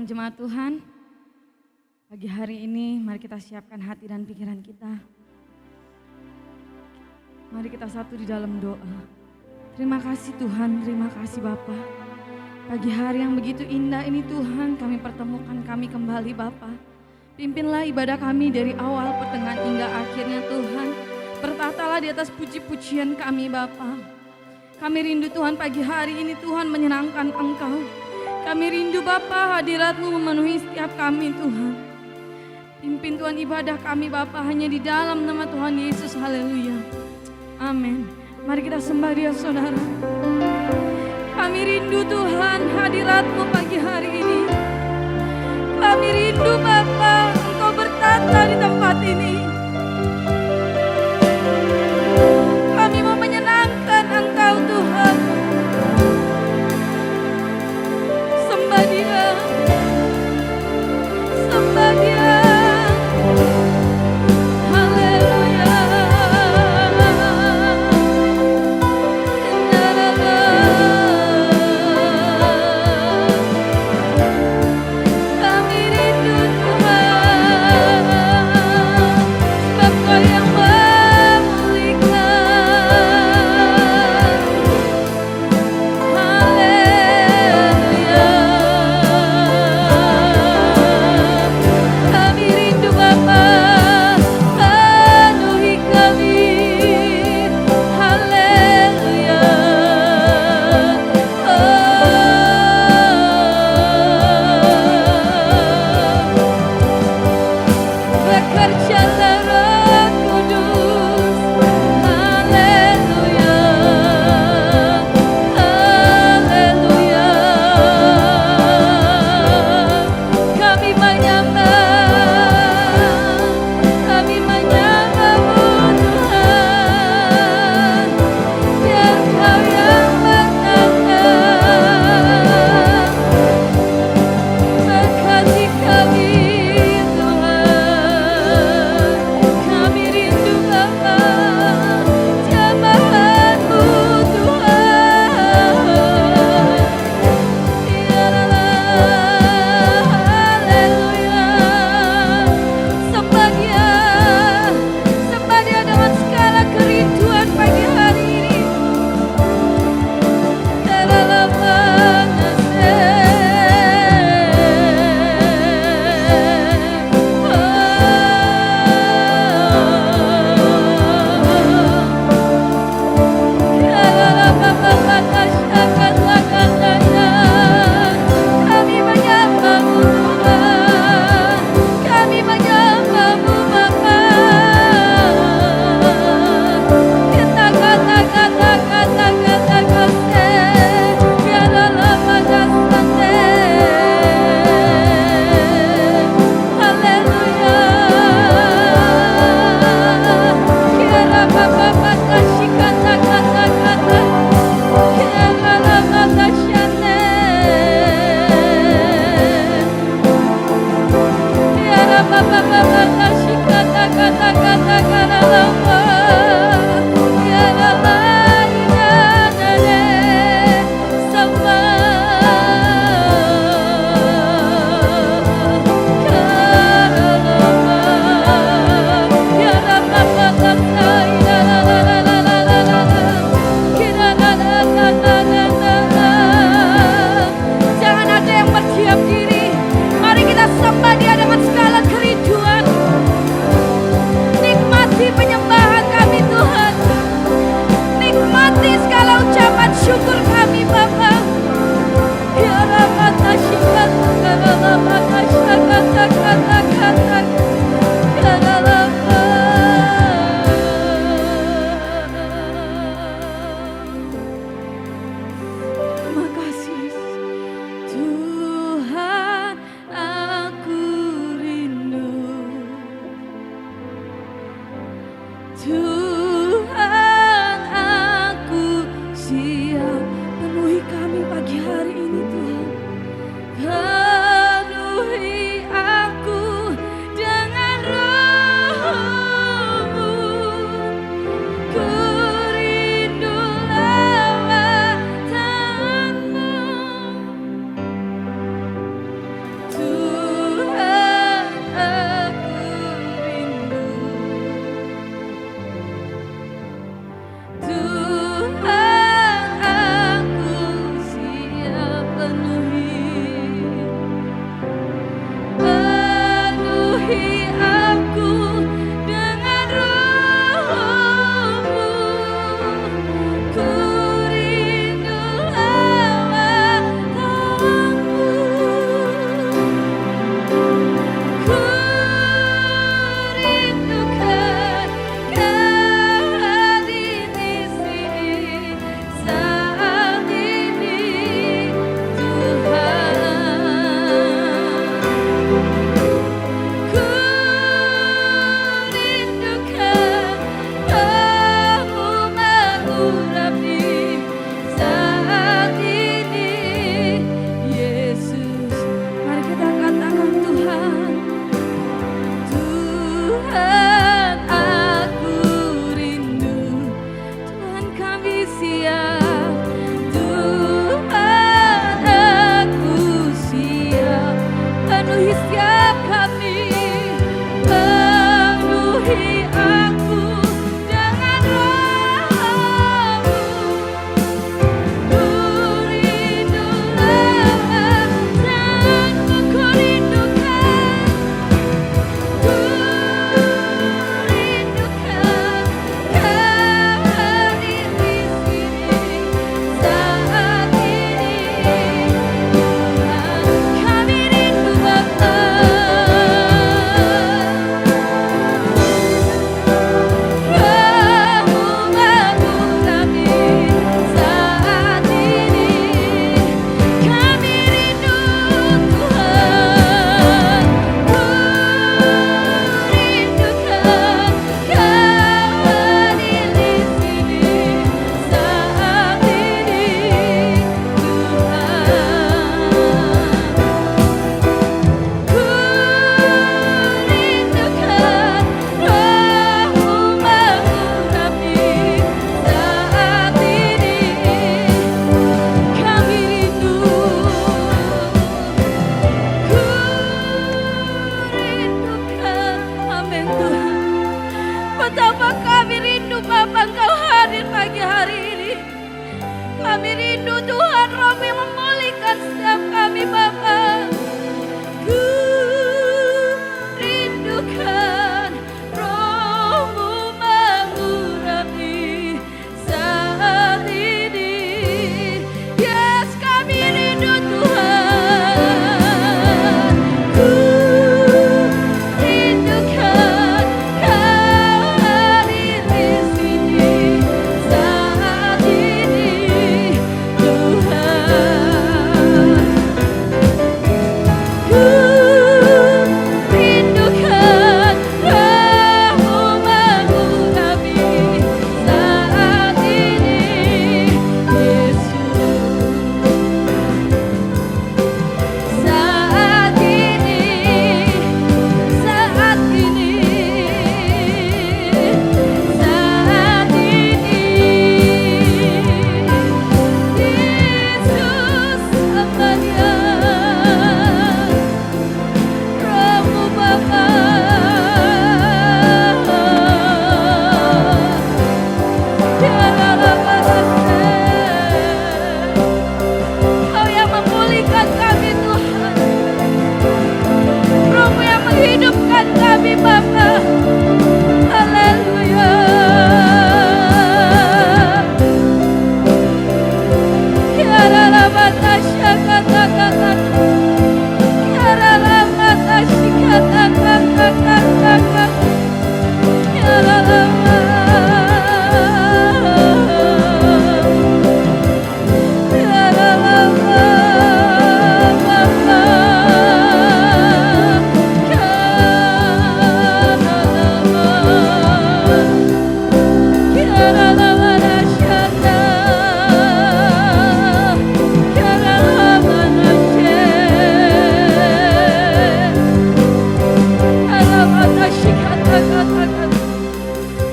teman-teman jemaat Tuhan, pagi hari ini mari kita siapkan hati dan pikiran kita. Mari kita satu di dalam doa. Terima kasih Tuhan, terima kasih Bapa. Pagi hari yang begitu indah ini Tuhan, kami pertemukan kami kembali Bapa. Pimpinlah ibadah kami dari awal, pertengahan hingga akhirnya Tuhan. Bertatalah di atas puji-pujian kami Bapa. Kami rindu Tuhan pagi hari ini Tuhan menyenangkan Engkau. Kami rindu Bapa, hadirat-Mu memenuhi setiap kami Tuhan. Pimpin Tuhan ibadah kami Bapa hanya di dalam nama Tuhan Yesus. Haleluya. Amin. Mari kita sembah Dia saudara. Kami rindu Tuhan hadirat-Mu pagi hari ini. Kami rindu Bapa, Engkau bertata di tempat ini. Kami mau menyenangkan Engkau Tuhan. Sembah Dia, sembah Dia.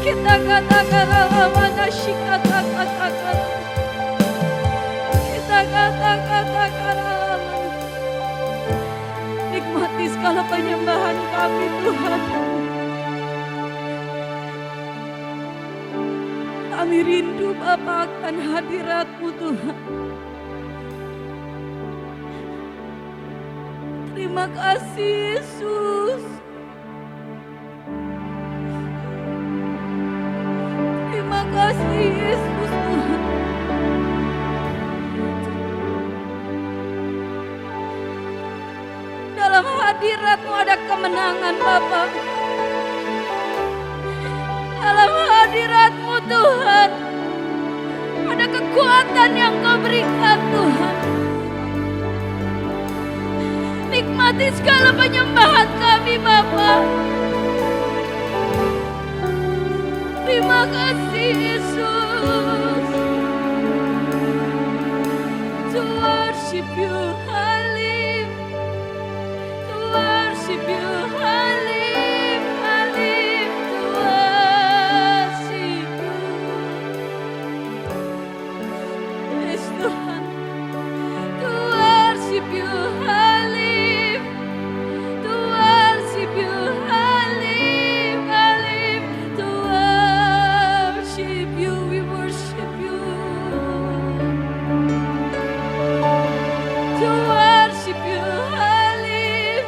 Kita katakan alamana shikata. Kita katakan alaman. Nikmati segala penyembahan kami Tuhan. Kami rindu Bapa akan hadirat-Mu Tuhan. Terima kasih Yesus. Terima kasih Yesus Tuhan. Dalam hadirat-Mu ada kemenangan Bapa. Dalam hadirat-Mu Tuhan ada kekuatan yang Kau berikan Tuhan. Nikmati segala penyembahan kami Bapa. Terima kasih Yesus. To worship You I live. To worship You I live. I live to worship You. Yes Tuhan. To worship You I live. To worship You I live. I live to worship You. We worship You. To worship You I live.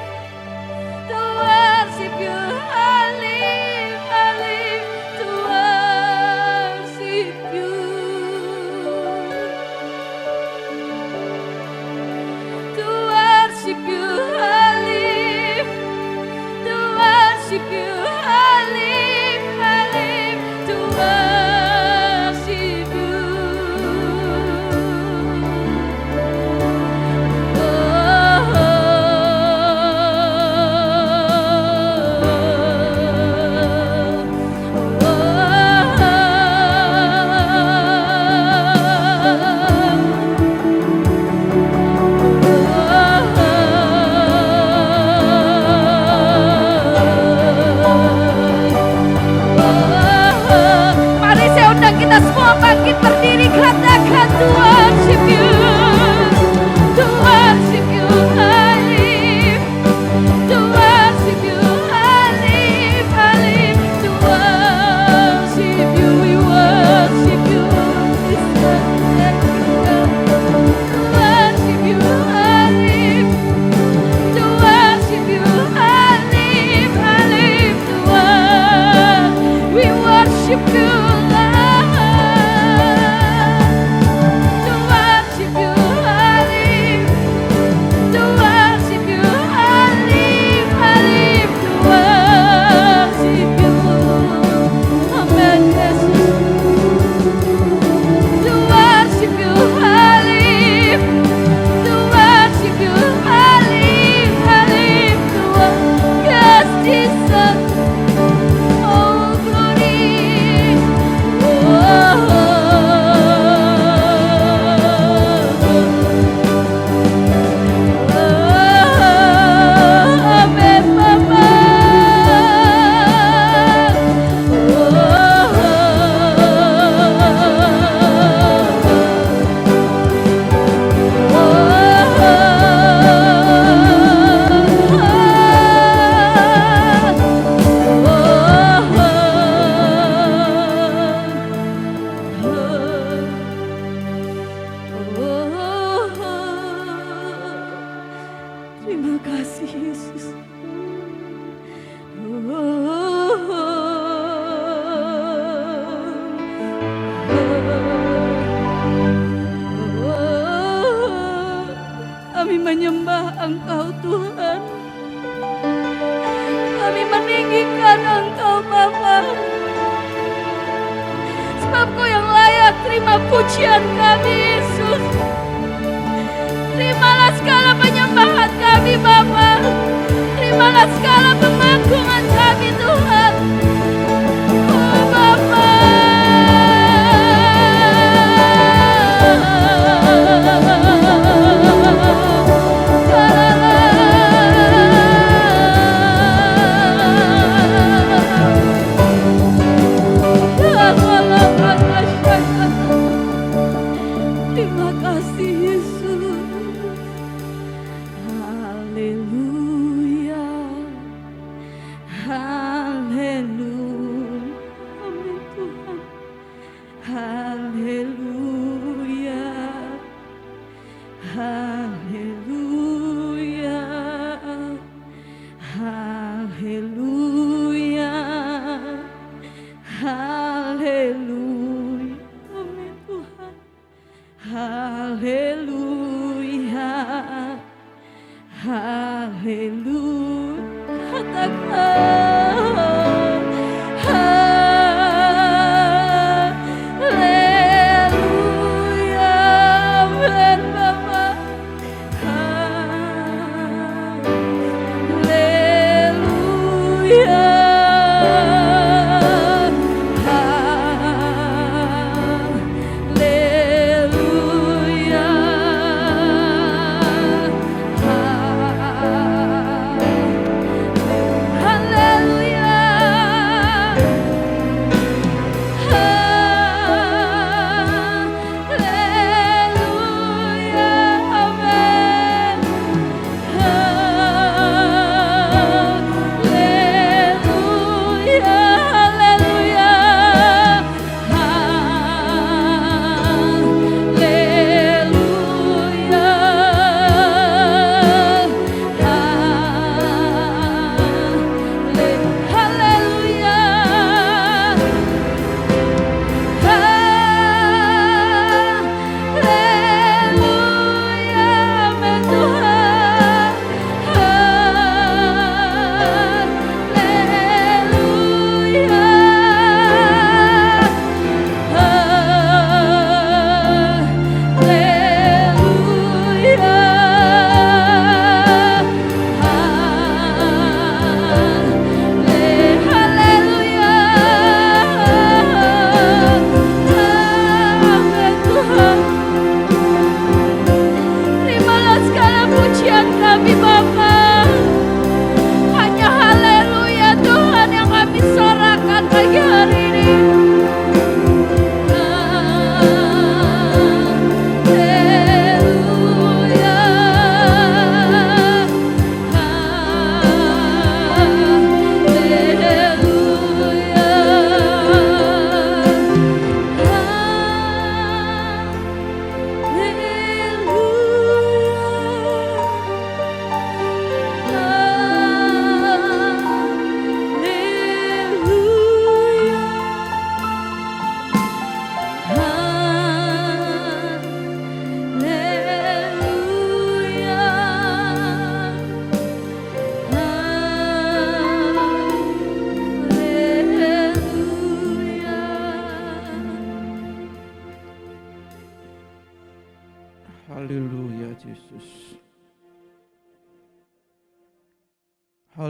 To worship You I live. I live to worship You. To worship You I live. To worship You I live. I live to worship You. Mari saya undang kita semua bangkit berdiri, katakan to worship You. To worship You I live. To worship You I live. I live to worship You. We worship You. To worship You I live. To worship You I live. I live to worship. We worship You, Lord. To worship You I live. To worship You I live. I live to worship You. Amen, Jesus. To worship You I live. To worship You I live. I live to worship. Yes, Jesus. Oh, glory. Amen, Papa. Terima kasih Yesus. Kami menyembah Engkau Tuhan. Kami meninggikan Engkau Bapa. Sebab Kau yang layak terima pujian kami Yesus. Terimalah segala penyembahan kami Bapa. Terimalah segala pengagungan kami Tuhan. Oh Bapa.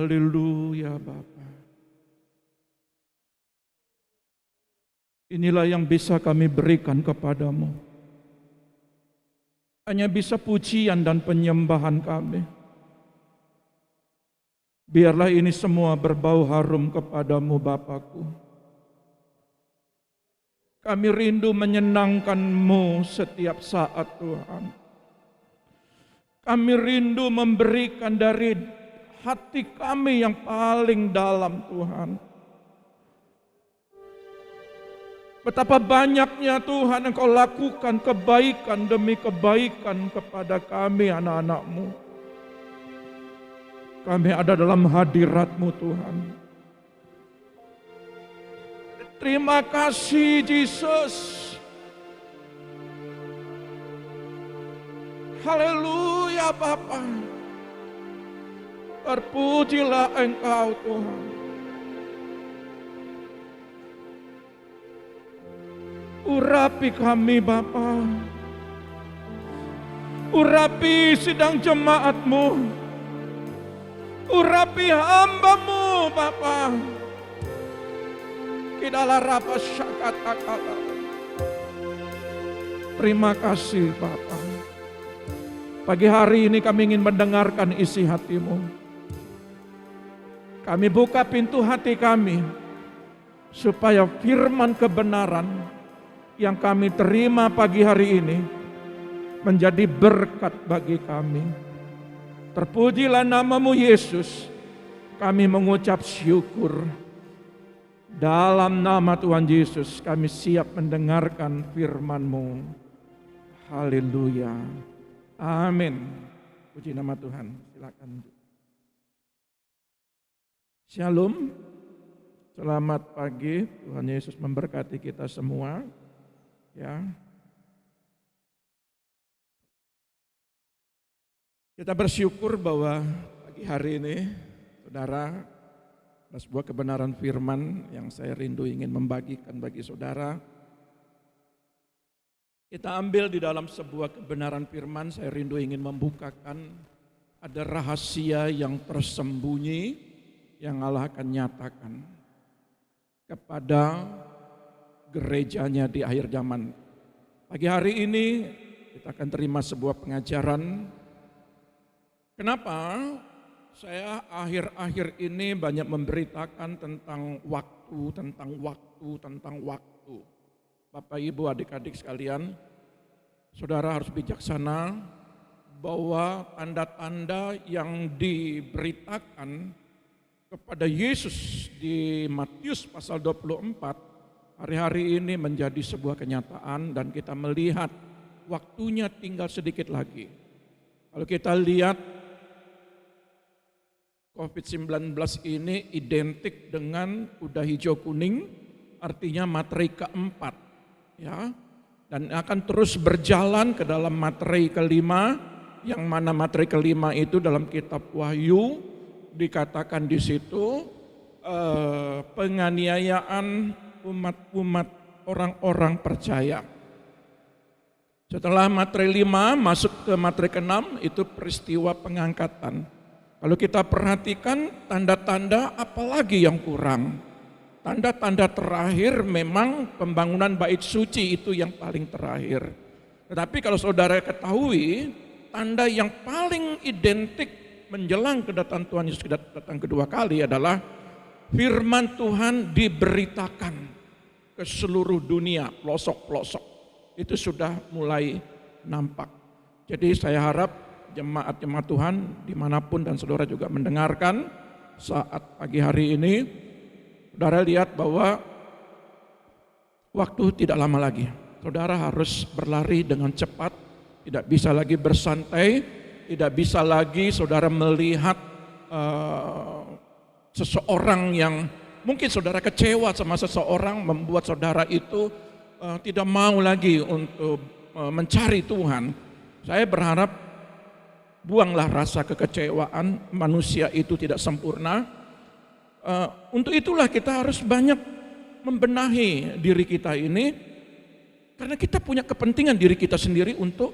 Haleluya Bapa. Inilah yang bisa kami berikan kepadamu. Hanya bisa pujian dan penyembahan kami. Biarlah ini semua berbau harum kepadamu Bapakku. Kami rindu menyenangkan-Mu setiap saat Tuhan. Kami rindu memberikan dari hati kami yang paling dalam Tuhan. Betapa banyaknya Tuhan Engkau lakukan kebaikan demi kebaikan kepada kami anak-anak-Mu. Kami ada dalam hadirat-Mu Tuhan. Terima kasih Yesus. Haleluya Bapa. Terpujilah Engkau Tuhan. Urapi kami Bapa. Urapi sidang jemaat-Mu. Urapi hamba-Mu Bapa. Kidalah rapa syakatakala. Terima kasih Bapa. Pagi hari ini kami ingin mendengarkan isi hati-Mu. Kami buka pintu hati kami supaya firman kebenaran yang kami terima pagi hari ini menjadi berkat bagi kami. Terpujilah nama-Mu Yesus. Kami mengucap syukur. Dalam nama Tuhan Yesus kami siap mendengarkan firman-Mu. Haleluya. Amin. Puji nama Tuhan. Silakan. Shalom. Selamat pagi. Tuhan Yesus memberkati kita semua. Ya. Kita bersyukur bahwa pagi hari ini saudara ada sebuah kebenaran firman yang saya rindu ingin membagikan bagi saudara. Kita ambil di dalam sebuah kebenaran firman, saya rindu ingin membukakan ada rahasia yang tersembunyi yang Allah akan nyatakan kepada gerejanya di akhir zaman. Pagi hari ini kita akan terima sebuah pengajaran. Kenapa saya akhir-akhir ini banyak memberitakan tentang waktu. Bapak, Ibu, adik-adik sekalian, saudara harus bijaksana bahwa tanda-tanda yang diberitakan kepada Yesus di Matius pasal 24 hari-hari ini menjadi sebuah kenyataan dan kita melihat waktunya tinggal sedikit lagi. Kalau kita lihat COVID-19 ini identik dengan kuda hijau kuning, artinya materai keempat. Ya, dan akan terus berjalan ke dalam materai kelima, yang mana materai kelima itu dalam kitab Wahyu dikatakan di situ penganiayaan umat-umat orang-orang percaya. Setelah materai 5 masuk ke materai ke-6 itu peristiwa pengangkatan. Kalau kita perhatikan tanda-tanda apalagi yang kurang. Tanda-tanda terakhir memang pembangunan bait suci itu yang paling terakhir. Tetapi kalau saudara ketahui, tanda yang paling identik menjelang kedatangan Tuhan Yesus datang kedua kali adalah firman Tuhan diberitakan ke seluruh dunia, pelosok-pelosok. Itu sudah mulai nampak. Jadi saya harap jemaat-jemaat Tuhan dimanapun dan saudara juga mendengarkan saat pagi hari ini, saudara lihat bahwa waktu tidak lama lagi. Saudara harus berlari dengan cepat, tidak bisa lagi bersantai, tidak bisa lagi saudara melihat seseorang yang mungkin saudara kecewa sama seseorang membuat saudara itu tidak mau lagi untuk mencari Tuhan. Saya berharap buanglah rasa kekecewaan, manusia itu tidak sempurna. Untuk itulah kita harus banyak membenahi diri kita ini, karena kita punya kepentingan diri kita sendiri untuk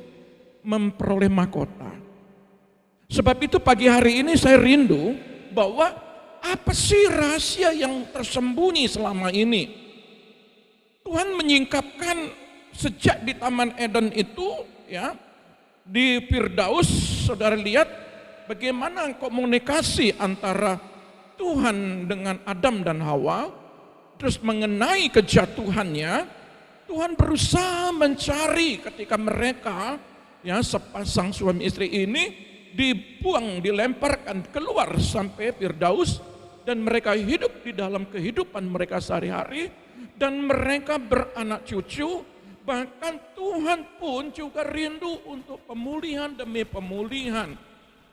memperoleh mahkota. Sebab itu pagi hari ini saya rindu bahwa apa sih rahasia yang tersembunyi selama ini. Tuhan menyingkapkan sejak di Taman Eden itu, ya, di Firdaus, saudara lihat bagaimana komunikasi antara Tuhan dengan Adam dan Hawa. Terus mengenai kejatuhannya, Tuhan berusaha mencari ketika mereka, ya, sepasang suami istri ini dibuang, dilemparkan keluar sampai Firdaus, dan mereka hidup di dalam kehidupan mereka sehari-hari, dan mereka beranak cucu. Bahkan Tuhan pun juga rindu untuk pemulihan demi pemulihan.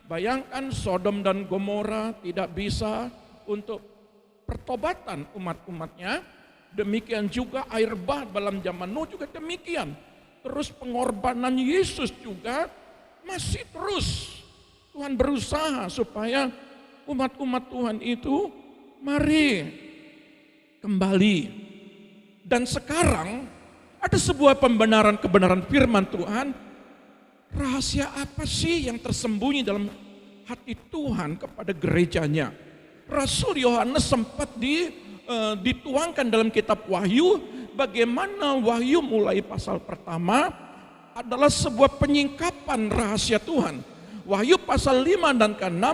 Bayangkan Sodom dan Gomora tidak bisa untuk pertobatan umat-umatnya. Demikian juga air bah dalam zaman Nuh juga demikian. Terus pengorbanan Yesus juga masih terus. Tuhan berusaha supaya umat-umat Tuhan itu mari kembali. Dan sekarang ada sebuah kebenaran firman Tuhan. Rahasia apa sih yang tersembunyi dalam hati Tuhan kepada gerejanya? Rasul Yohanes sempat dituangkan dalam kitab Wahyu, bagaimana Wahyu mulai pasal pertama adalah sebuah penyingkapan rahasia Tuhan. Wahyu pasal 5 dan ke-6,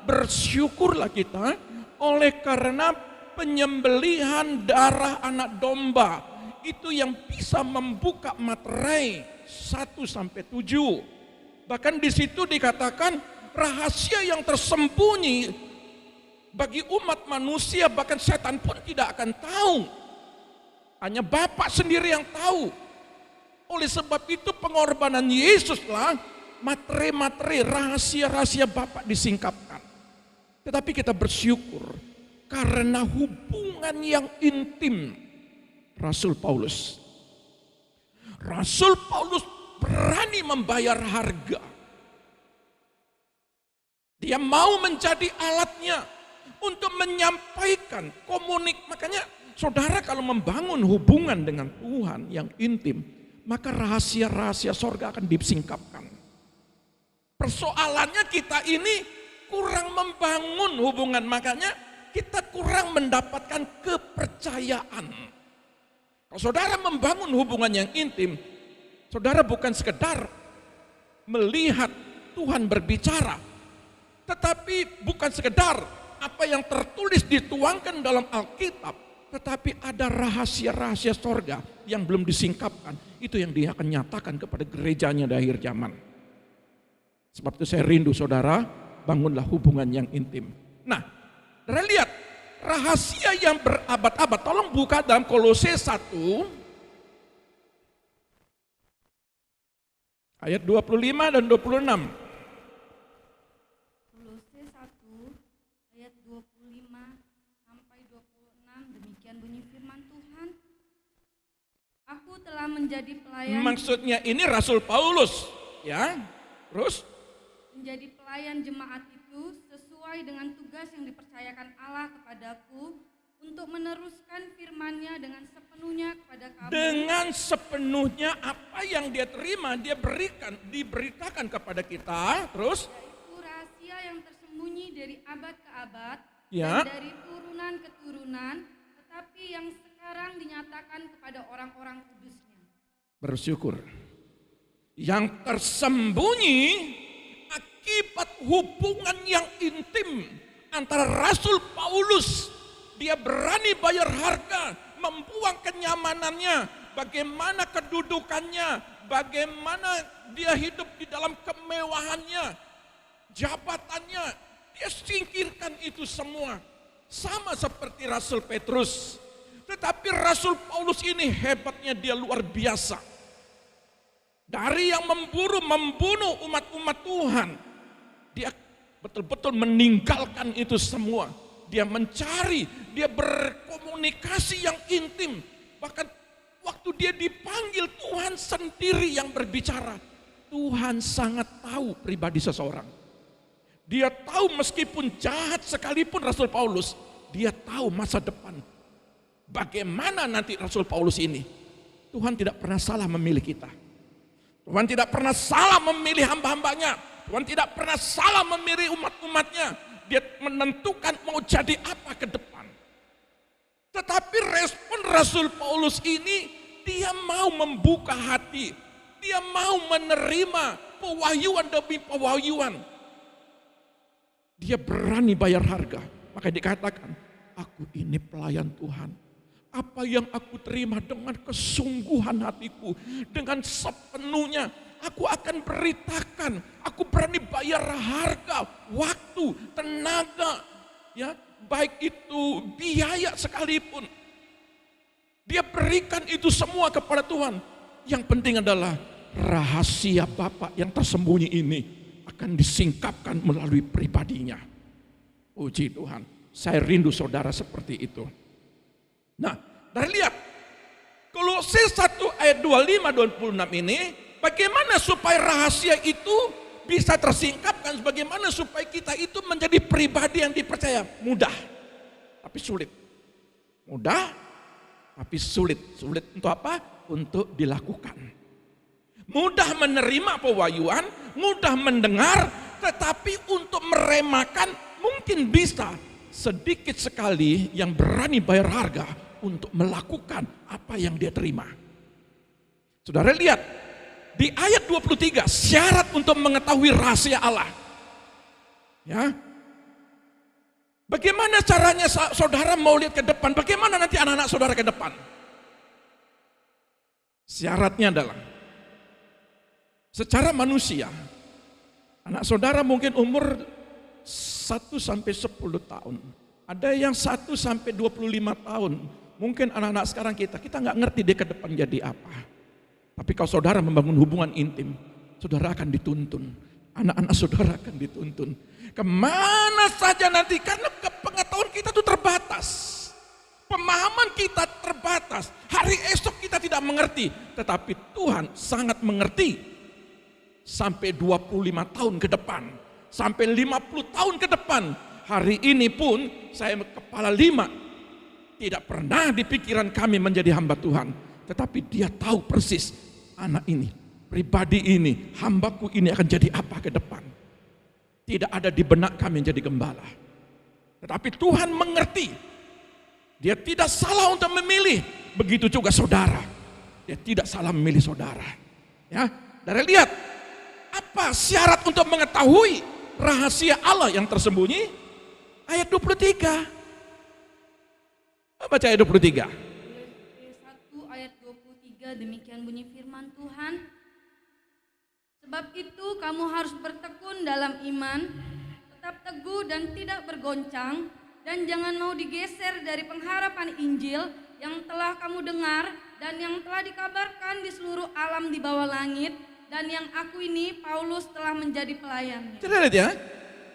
bersyukurlah kita oleh karena penyembelihan darah anak domba. Itu yang bisa membuka materai 1 sampai 7. Bahkan di situ dikatakan rahasia yang tersembunyi bagi umat manusia, bahkan setan pun tidak akan tahu. Hanya Bapa sendiri yang tahu. Oleh sebab itu pengorbanan Yesuslah materi-materi rahasia-rahasia Bapa disingkapkan. Tetapi kita bersyukur karena hubungan yang intim Rasul Paulus. Rasul Paulus berani membayar harga. Dia mau menjadi alatnya untuk menyampaikan makanya saudara kalau membangun hubungan dengan Tuhan yang intim, maka rahasia-rahasia sorga akan disingkapkan. Persoalannya kita ini kurang membangun hubungan, makanya kita kurang mendapatkan kepercayaan. Kalau saudara membangun hubungan yang intim, saudara bukan sekedar melihat Tuhan berbicara, tetapi bukan sekedar apa yang tertulis dituangkan dalam Alkitab, tetapi ada rahasia-rahasia sorga yang belum disingkapkan. Itu yang dia akan nyatakan kepada gerejanya di akhir zaman. Sebab itu saya rindu saudara, bangunlah hubungan yang intim. Nah, saudara lihat rahasia yang berabad-abad. Tolong buka dalam Kolose 1 ayat 25 dan 26. Aku telah menjadi pelayan. Maksudnya ini Rasul Paulus, ya. Terus menjadi pelayan jemaat itu sesuai dengan tugas yang dipercayakan Allah kepadaku untuk meneruskan firman-Nya dengan sepenuhnya kepada kamu. Dengan sepenuhnya apa yang dia terima, dia diberitakan kepada kita. Terus yaitu rahasia yang tersembunyi dari abad ke abad, ya, dan dari turunan ke turunan, tetapi yang sekarang dinyatakan kepada orang-orang kudus-Nya. Bersyukur. Yang tersembunyi akibat hubungan yang intim antara Rasul Paulus. Dia berani bayar harga, membuang kenyamanannya, bagaimana kedudukannya, bagaimana dia hidup di dalam kemewahannya, jabatannya. Dia singkirkan itu semua. Sama seperti Rasul Petrus. Tetapi Rasul Paulus ini hebatnya, dia luar biasa. Dari yang membunuh umat-umat Tuhan, dia betul-betul meninggalkan itu semua. Dia mencari, dia berkomunikasi yang intim. Bahkan waktu dia dipanggil, Tuhan sendiri yang berbicara. Tuhan sangat tahu pribadi seseorang. Dia tahu meskipun jahat sekalipun Rasul Paulus, dia tahu masa depan. Bagaimana nanti Rasul Paulus ini? Tuhan tidak pernah salah memilih kita. Tuhan tidak pernah salah memilih hamba-hambanya. Tuhan tidak pernah salah memilih umat-umatnya. dia menentukan mau jadi apa ke depan. Tetapi respon Rasul Paulus ini, dia mau membuka hati, dia mau menerima pewahyuan demi pewahyuan. Dia berani bayar harga. Maka dikatakan, aku ini pelayan Tuhan. Apa yang aku terima dengan kesungguhan hatiku, dengan sepenuhnya, aku akan beritakan. Aku berani bayar harga, waktu, tenaga, ya, baik itu biaya sekalipun. Dia berikan itu semua kepada Tuhan. Yang penting adalah rahasia Bapa yang tersembunyi ini akan disingkapkan melalui pribadinya. Puji Tuhan, saya rindu saudara seperti itu. Nah, dari lihat Kolose 1 ayat 25-26 ini, bagaimana supaya rahasia itu bisa tersingkapkan, bagaimana supaya kita itu menjadi pribadi yang dipercaya. Mudah, tapi sulit. Mudah, tapi sulit. Sulit untuk apa? Untuk dilakukan. Mudah menerima pewahyuan, mudah mendengar, tetapi untuk meremakan mungkin bisa. Sedikit sekali yang berani bayar harga untuk melakukan apa yang dia terima. Saudara lihat, di ayat 23, syarat untuk mengetahui rahasia Allah. Ya. Bagaimana caranya saudara mau lihat ke depan? Bagaimana nanti anak-anak saudara ke depan? Syaratnya adalah, secara manusia, anak saudara mungkin umur 1-10 tahun. Ada yang 1-25 tahun. Mungkin anak-anak sekarang kita nggak ngerti dia ke depan jadi apa. Tapi kalau saudara membangun hubungan intim, saudara akan dituntun. Anak-anak saudara akan dituntun. Kemana saja nanti, karena pengetahuan kita itu terbatas. Pemahaman kita terbatas. Hari esok kita tidak mengerti. Tetapi Tuhan sangat mengerti. Sampai 25 tahun ke depan, sampai 50 tahun ke depan. Hari ini pun saya kepala 5, tidak pernah di pikiran kami menjadi hamba Tuhan. Tetapi dia tahu persis, anak ini, pribadi ini, hambaku ini akan jadi apa ke depan. Tidak ada di benak kami menjadi gembala. Tetapi Tuhan mengerti. Dia tidak salah untuk memilih. Begitu juga saudara. Dia tidak salah memilih saudara. Ya, dari lihat. Apa syarat untuk mengetahui rahasia Allah yang tersembunyi? Ayat 23. Baca ayat 23. 1 ayat 23, demikian bunyi firman Tuhan. Sebab itu kamu harus bertekun dalam iman, tetap teguh dan tidak bergoncang, dan jangan mau digeser dari pengharapan Injil yang telah kamu dengar dan yang telah dikabarkan di seluruh alam di bawah langit, dan yang aku ini, Paulus, telah menjadi pelayannya. Lihat ya.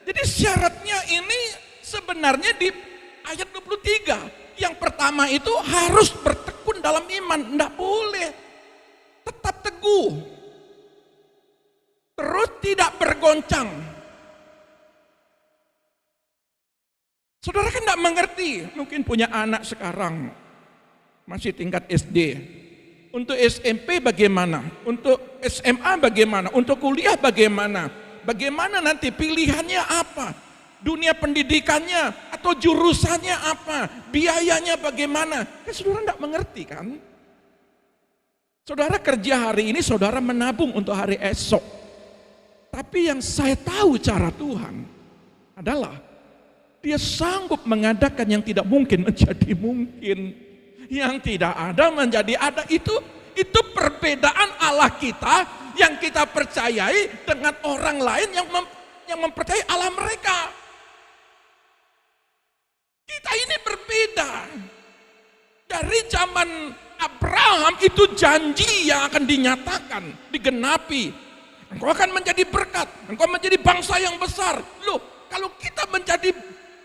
Jadi syaratnya ini sebenarnya di ayat 23. Yang pertama itu harus bertekun dalam iman. Tidak boleh. Tetap teguh. Terus tidak bergoncang. Saudara kan tidak mengerti. Mungkin punya anak sekarang. Masih tingkat SD. Untuk SMP bagaimana? Untuk SMA bagaimana? Untuk kuliah bagaimana? Bagaimana nanti pilihannya apa? Dunia pendidikannya atau jurusannya apa? Biayanya bagaimana? Kan saudara tidak mengerti kan? Saudara kerja hari ini, saudara menabung untuk hari esok. Tapi yang saya tahu cara Tuhan adalah Dia sanggup mengadakan yang tidak mungkin menjadi mungkin. Yang tidak ada menjadi ada. Itu perbedaan Allah kita yang kita percayai dengan orang lain yang mempercayai Allah mereka. Kita ini berbeda. Dari zaman Abraham itu janji yang akan dinyatakan, digenapi. Engkau akan menjadi berkat, engkau menjadi bangsa yang besar. Loh, kalau kita menjadi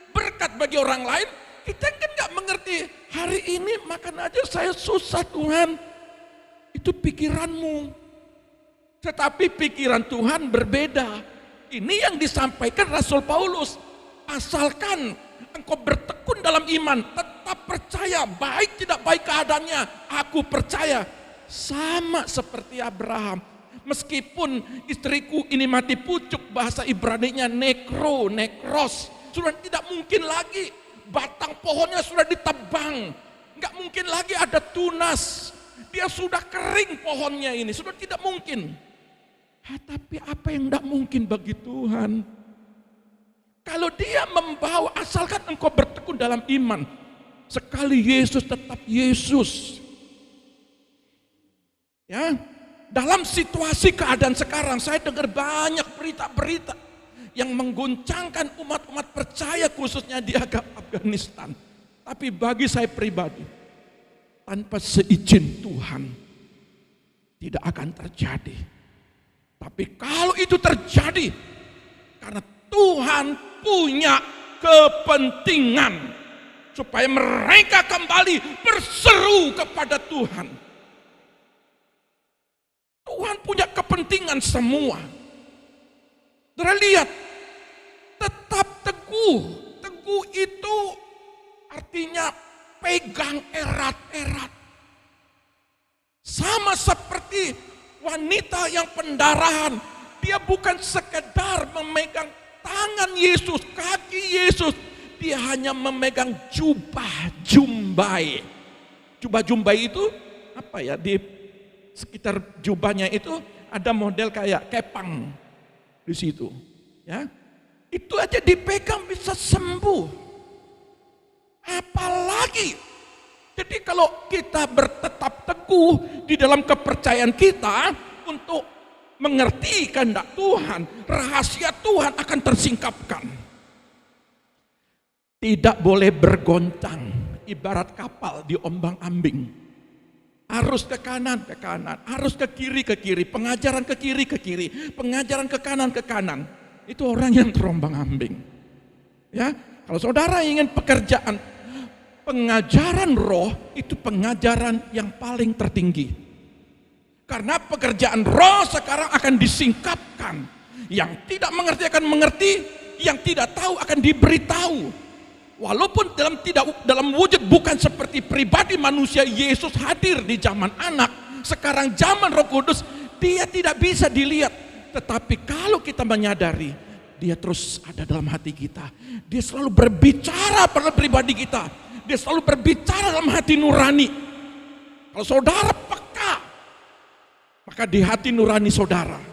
berkat bagi orang lain, kita kan gak mengerti. Hari ini makan aja saya susah Tuhan. Itu pikiranmu. Tetapi pikiran Tuhan berbeda. Ini yang disampaikan Rasul Paulus. Asalkan engkau bertekun dalam iman, tetap percaya, baik tidak baik keadaannya, aku percaya. Sama seperti Abraham. Meskipun istriku ini mati pucuk, bahasa Ibraninya nekros. sudah tidak mungkin lagi. Batang pohonnya sudah ditebang, nggak mungkin lagi ada tunas. Dia sudah kering pohonnya ini, sudah tidak mungkin. Tapi apa yang tidak mungkin bagi Tuhan? Kalau dia membawa, asalkan engkau bertekun dalam iman. Sekali Yesus tetap Yesus. Ya, dalam situasi keadaan sekarang, saya dengar banyak berita-berita yang mengguncangkan umat-umat percaya khususnya di Afghanistan. Tapi bagi saya pribadi, tanpa seizin Tuhan, tidak akan terjadi. Tapi kalau itu terjadi, karena Tuhan punya kepentingan supaya mereka kembali berseru kepada Tuhan. Tuhan punya kepentingan semua. Saudara lihat, tetap teguh. Teguh itu artinya pegang erat-erat. Sama seperti wanita yang pendarahan, dia bukan sekedar memegang tangan Yesus, kaki Yesus, dia hanya memegang jubah jumbai. Jubah jumbai itu apa ya, di sekitar jubahnya itu ada model kayak kepang di situ, ya. Itu aja dipegang bisa sembuh. Apalagi, jadi kalau kita bertetap teguh di dalam kepercayaan kita untuk mengerti kehendak Tuhan, rahasia Tuhan akan tersingkapkan. Tidak boleh bergoncang, ibarat kapal diombang-ambing. Arus ke kanan, arus ke kiri, pengajaran ke kiri, pengajaran ke kanan. Itu orang yang terombang-ambing. Ya, kalau saudara ingin pekerjaan, pengajaran roh itu pengajaran yang paling tertinggi. Karena pekerjaan roh sekarang akan disingkapkan. Yang tidak mengerti akan mengerti, yang tidak tahu akan diberitahu. Walaupun dalam wujud bukan seperti pribadi manusia, Yesus hadir di zaman anak. Sekarang zaman Roh Kudus, dia tidak bisa dilihat. Tetapi kalau kita menyadari, dia terus ada dalam hati kita. Dia selalu berbicara pada pribadi kita. Dia selalu berbicara dalam hati nurani. Kalau saudara peka, maka di hati nurani saudara,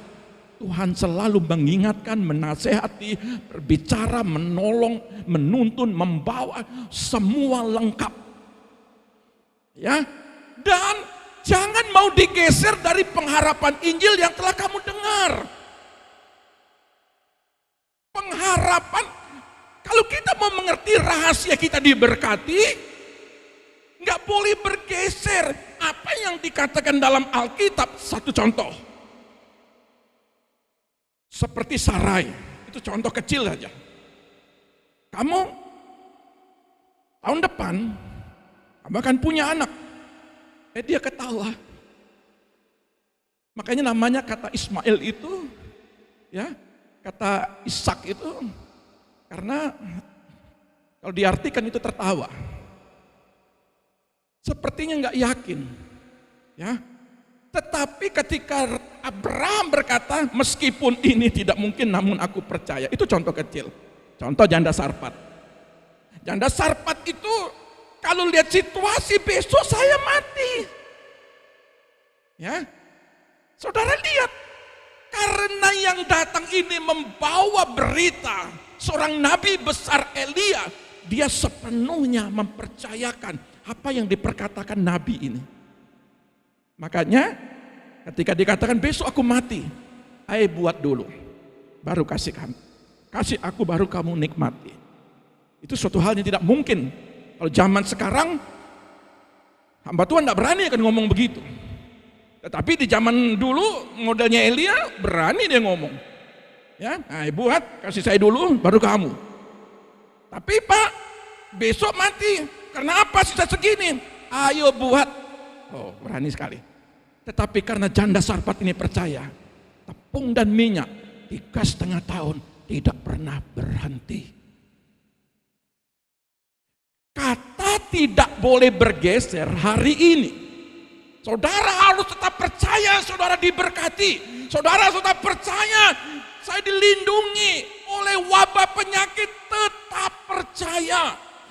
Tuhan selalu mengingatkan, menasehati, berbicara, menolong, menuntun, membawa, semua lengkap. Ya, dan jangan mau digeser dari pengharapan Injil yang telah kamu dengar. Pengharapan, kalau kita mau mengerti rahasia kita diberkati, nggak boleh bergeser. Apa yang dikatakan dalam Alkitab, satu contoh. Seperti Sarai, itu contoh kecil saja. Kamu tahun depan, kamu akan punya anak. Dia ketawa. Makanya namanya kata Ismail itu, ya, kata Ishak itu, karena kalau diartikan itu tertawa. Sepertinya nggak yakin, ya. Tetapi ketika Abraham berkata, meskipun ini tidak mungkin namun aku percaya. Itu contoh kecil. Contoh janda Sarpat. Janda Sarpat itu kalau lihat situasi besok saya mati. Ya. Saudara lihat, karena yang datang ini membawa berita seorang nabi besar Elia, dia sepenuhnya mempercayakan apa yang diperkatakan nabi ini. Makanya ketika dikatakan besok aku mati, ayo buat dulu, baru kasih aku baru kamu nikmati. Itu suatu hal yang tidak mungkin. Kalau zaman sekarang hamba Tuhan tidak berani akan ngomong begitu. Tetapi di zaman dulu modelnya Elia berani dia ngomong. Ya, ayo buat, kasih saya dulu, baru kamu. Tapi Pak, besok mati. Karena apa sisa segini? Ayo buat. Oh, berani sekali. Tetapi karena janda Sarpat ini percaya, tepung dan minyak 3,5 tahun tidak pernah berhenti. Kata tidak boleh bergeser hari ini. Saudara harus tetap percaya, saudara diberkati. Saudara tetap percaya, saya dilindungi oleh wabah penyakit, tetap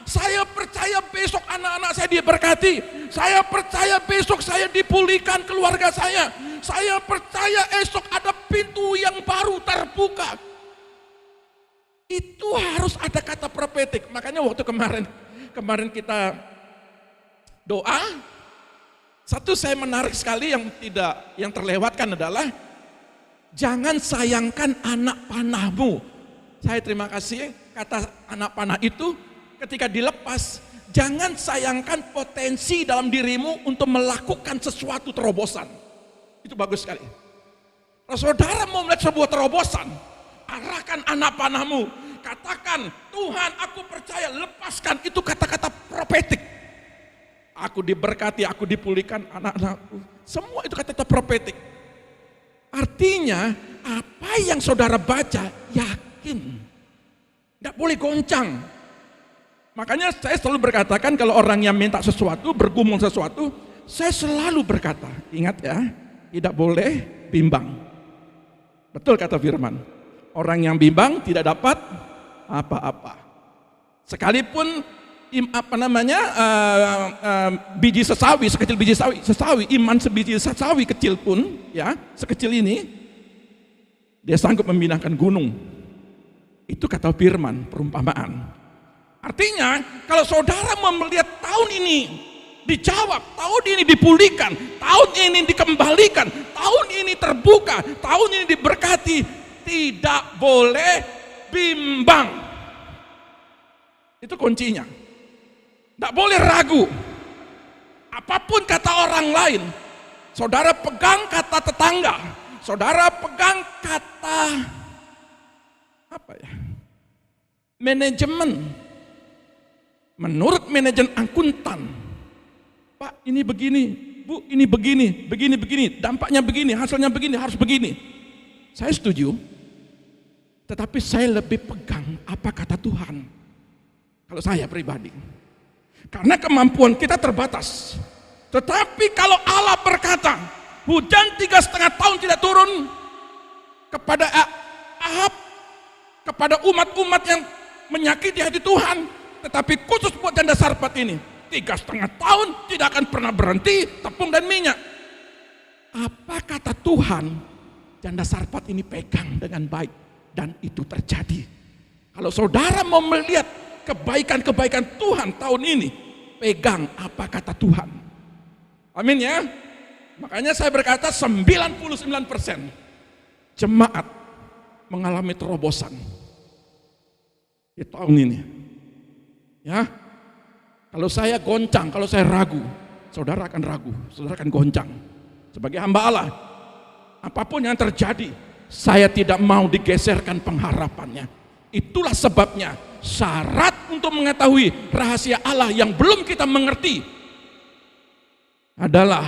Saya percaya besok anak-anak saya diberkati. Saya percaya besok saya dipulihkan keluarga saya. Saya percaya esok ada pintu yang baru terbuka. Itu harus ada kata profetik. Makanya waktu kemarin kita doa, satu saya menarik sekali yang terlewatkan adalah jangan sayangkan anak panahmu. Saya terima kasih kata anak panah itu ketika dilepas, jangan sayangkan potensi dalam dirimu untuk melakukan sesuatu terobosan. Itu bagus sekali. Kalau saudara mau melihat sebuah terobosan, arahkan anak panahmu. Katakan, Tuhan aku percaya, lepaskan. Itu kata-kata profetik. Aku diberkati, aku dipulihkan anak-anakku. Semua itu kata-kata profetik. Artinya, apa yang saudara baca, yakin. Tidak boleh goncang. Makanya saya selalu berkatakan kalau orang yang minta sesuatu, bergumul sesuatu, saya selalu berkata, ingat ya, tidak boleh bimbang. Betul kata firman, orang yang bimbang tidak dapat apa-apa. Sekalipun biji sesawi, sekecil biji sesawi, iman sebiji sesawi kecil pun, ya, sekecil ini, dia sanggup memindahkan gunung. Itu kata firman, perumpamaan. Artinya, kalau saudara mau melihat tahun ini dijawab, tahun ini dipulihkan, tahun ini dikembalikan, tahun ini terbuka, tahun ini diberkati, tidak boleh bimbang. Itu kuncinya. Tidak boleh ragu. Apapun kata orang lain, saudara pegang kata tetangga, saudara pegang kata manajemen. Menurut manajemen akuntan, Pak ini begini, Bu ini begini, dampaknya begini, hasilnya begini, harus begini. Saya setuju, tetapi saya lebih pegang apa kata Tuhan. Kalau saya pribadi, karena kemampuan kita terbatas. Tetapi kalau Allah berkata, hujan 3,5 tahun tidak turun kepada Ahab, kepada umat-umat yang menyakiti hati Tuhan, tetapi khusus buat janda Sarfat ini 3,5 tahun tidak akan pernah berhenti tepung dan minyak. Apa kata Tuhan, janda Sarfat ini pegang dengan baik, dan itu terjadi. Kalau saudara mau melihat kebaikan-kebaikan Tuhan tahun ini, pegang apa kata Tuhan. Amin ya. Makanya saya berkata 99% jemaat mengalami terobosan di tahun ini. Ya, kalau saya goncang, kalau saya ragu, saudara akan ragu, saudara akan goncang. Sebagai hamba Allah, apapun yang terjadi, saya tidak mau digeserkan pengharapannya. Itulah sebabnya syarat untuk mengetahui rahasia Allah yang belum kita mengerti adalah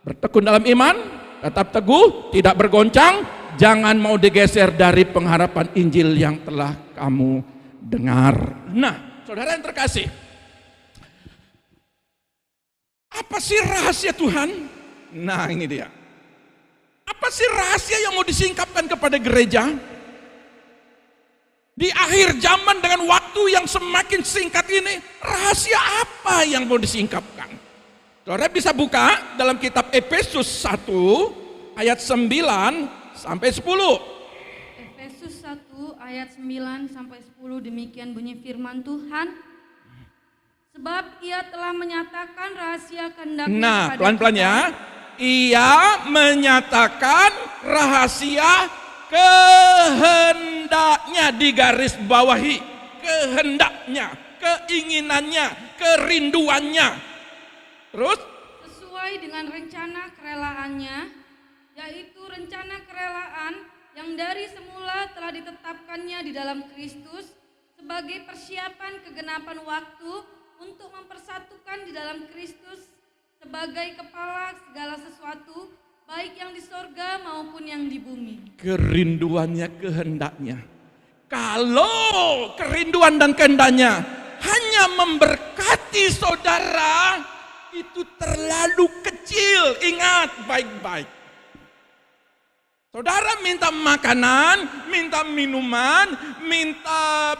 bertekun dalam iman, tetap teguh, tidak bergoncang, jangan mau digeser dari pengharapan Injil yang telah kamu dengar. Nah, saudara yang terkasih, apa sih rahasia Tuhan? Nah, ini dia. Apa sih rahasia yang mau disingkapkan kepada gereja? Di akhir zaman dengan waktu yang semakin singkat ini, rahasia apa yang mau disingkapkan? Saudara bisa buka dalam kitab Efesus 1 ayat 9 sampai 10. Efesus 1 ayat 9 sampai 10, demikian bunyi firman Tuhan. Sebab ia telah menyatakan rahasia kehendaknya. Nah, pelan-pelan ya. Ia menyatakan rahasia kehendaknya, digaris bawahi. Kehendaknya, keinginannya, kerinduannya. Terus? Sesuai dengan rencana kerelaannya, yaitu rencana kerelaan yang dari semula telah ditetapkannya di dalam Kristus sebagai persiapan kegenapan waktu untuk mempersatukan di dalam Kristus sebagai kepala segala sesuatu, baik yang di sorga maupun yang di bumi. Kerinduannya, kehendaknya. Kalau kerinduan dan kehendaknya hanya memberkati saudara, itu terlalu kecil. Ingat baik-baik. Saudara minta makanan, minta minuman, minta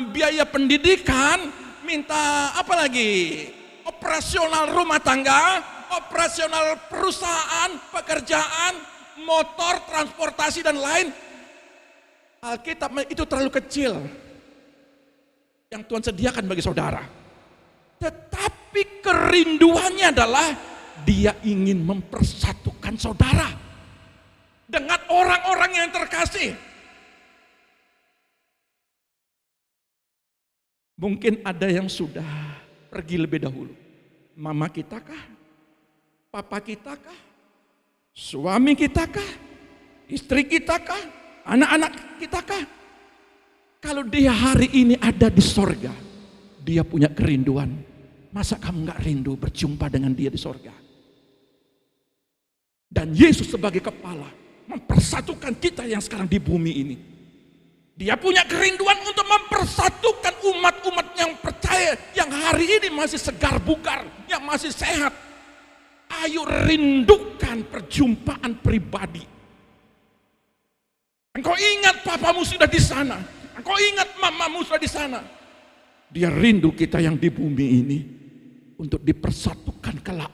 biaya pendidikan, minta apa lagi? Operasional rumah tangga, operasional perusahaan, pekerjaan, motor, transportasi dan lain. Alkitab itu terlalu kecil yang Tuhan sediakan bagi saudara. Tetapi kerinduannya adalah Dia ingin mempersatukan saudara dengan orang-orang yang terkasih. Mungkin ada yang sudah pergi lebih dahulu. Mama kita kah? Papa kita kah? Suami kita kah? Istri kita kah? Anak-anak kita kah? Kalau dia hari ini ada di sorga, dia punya kerinduan. Masa kamu gak rindu berjumpa dengan dia di sorga? Dan Yesus sebagai kepala mempersatukan kita yang sekarang di bumi ini. Dia punya kerinduan untuk mempersatukan umat-umat yang percaya, yang hari ini masih segar bugar, yang masih sehat. Ayo rindukan perjumpaan pribadi. Engkau ingat papamu sudah di sana, engkau ingat mamamu sudah di sana. Dia rindu kita yang di bumi ini untuk dipersatukan kelak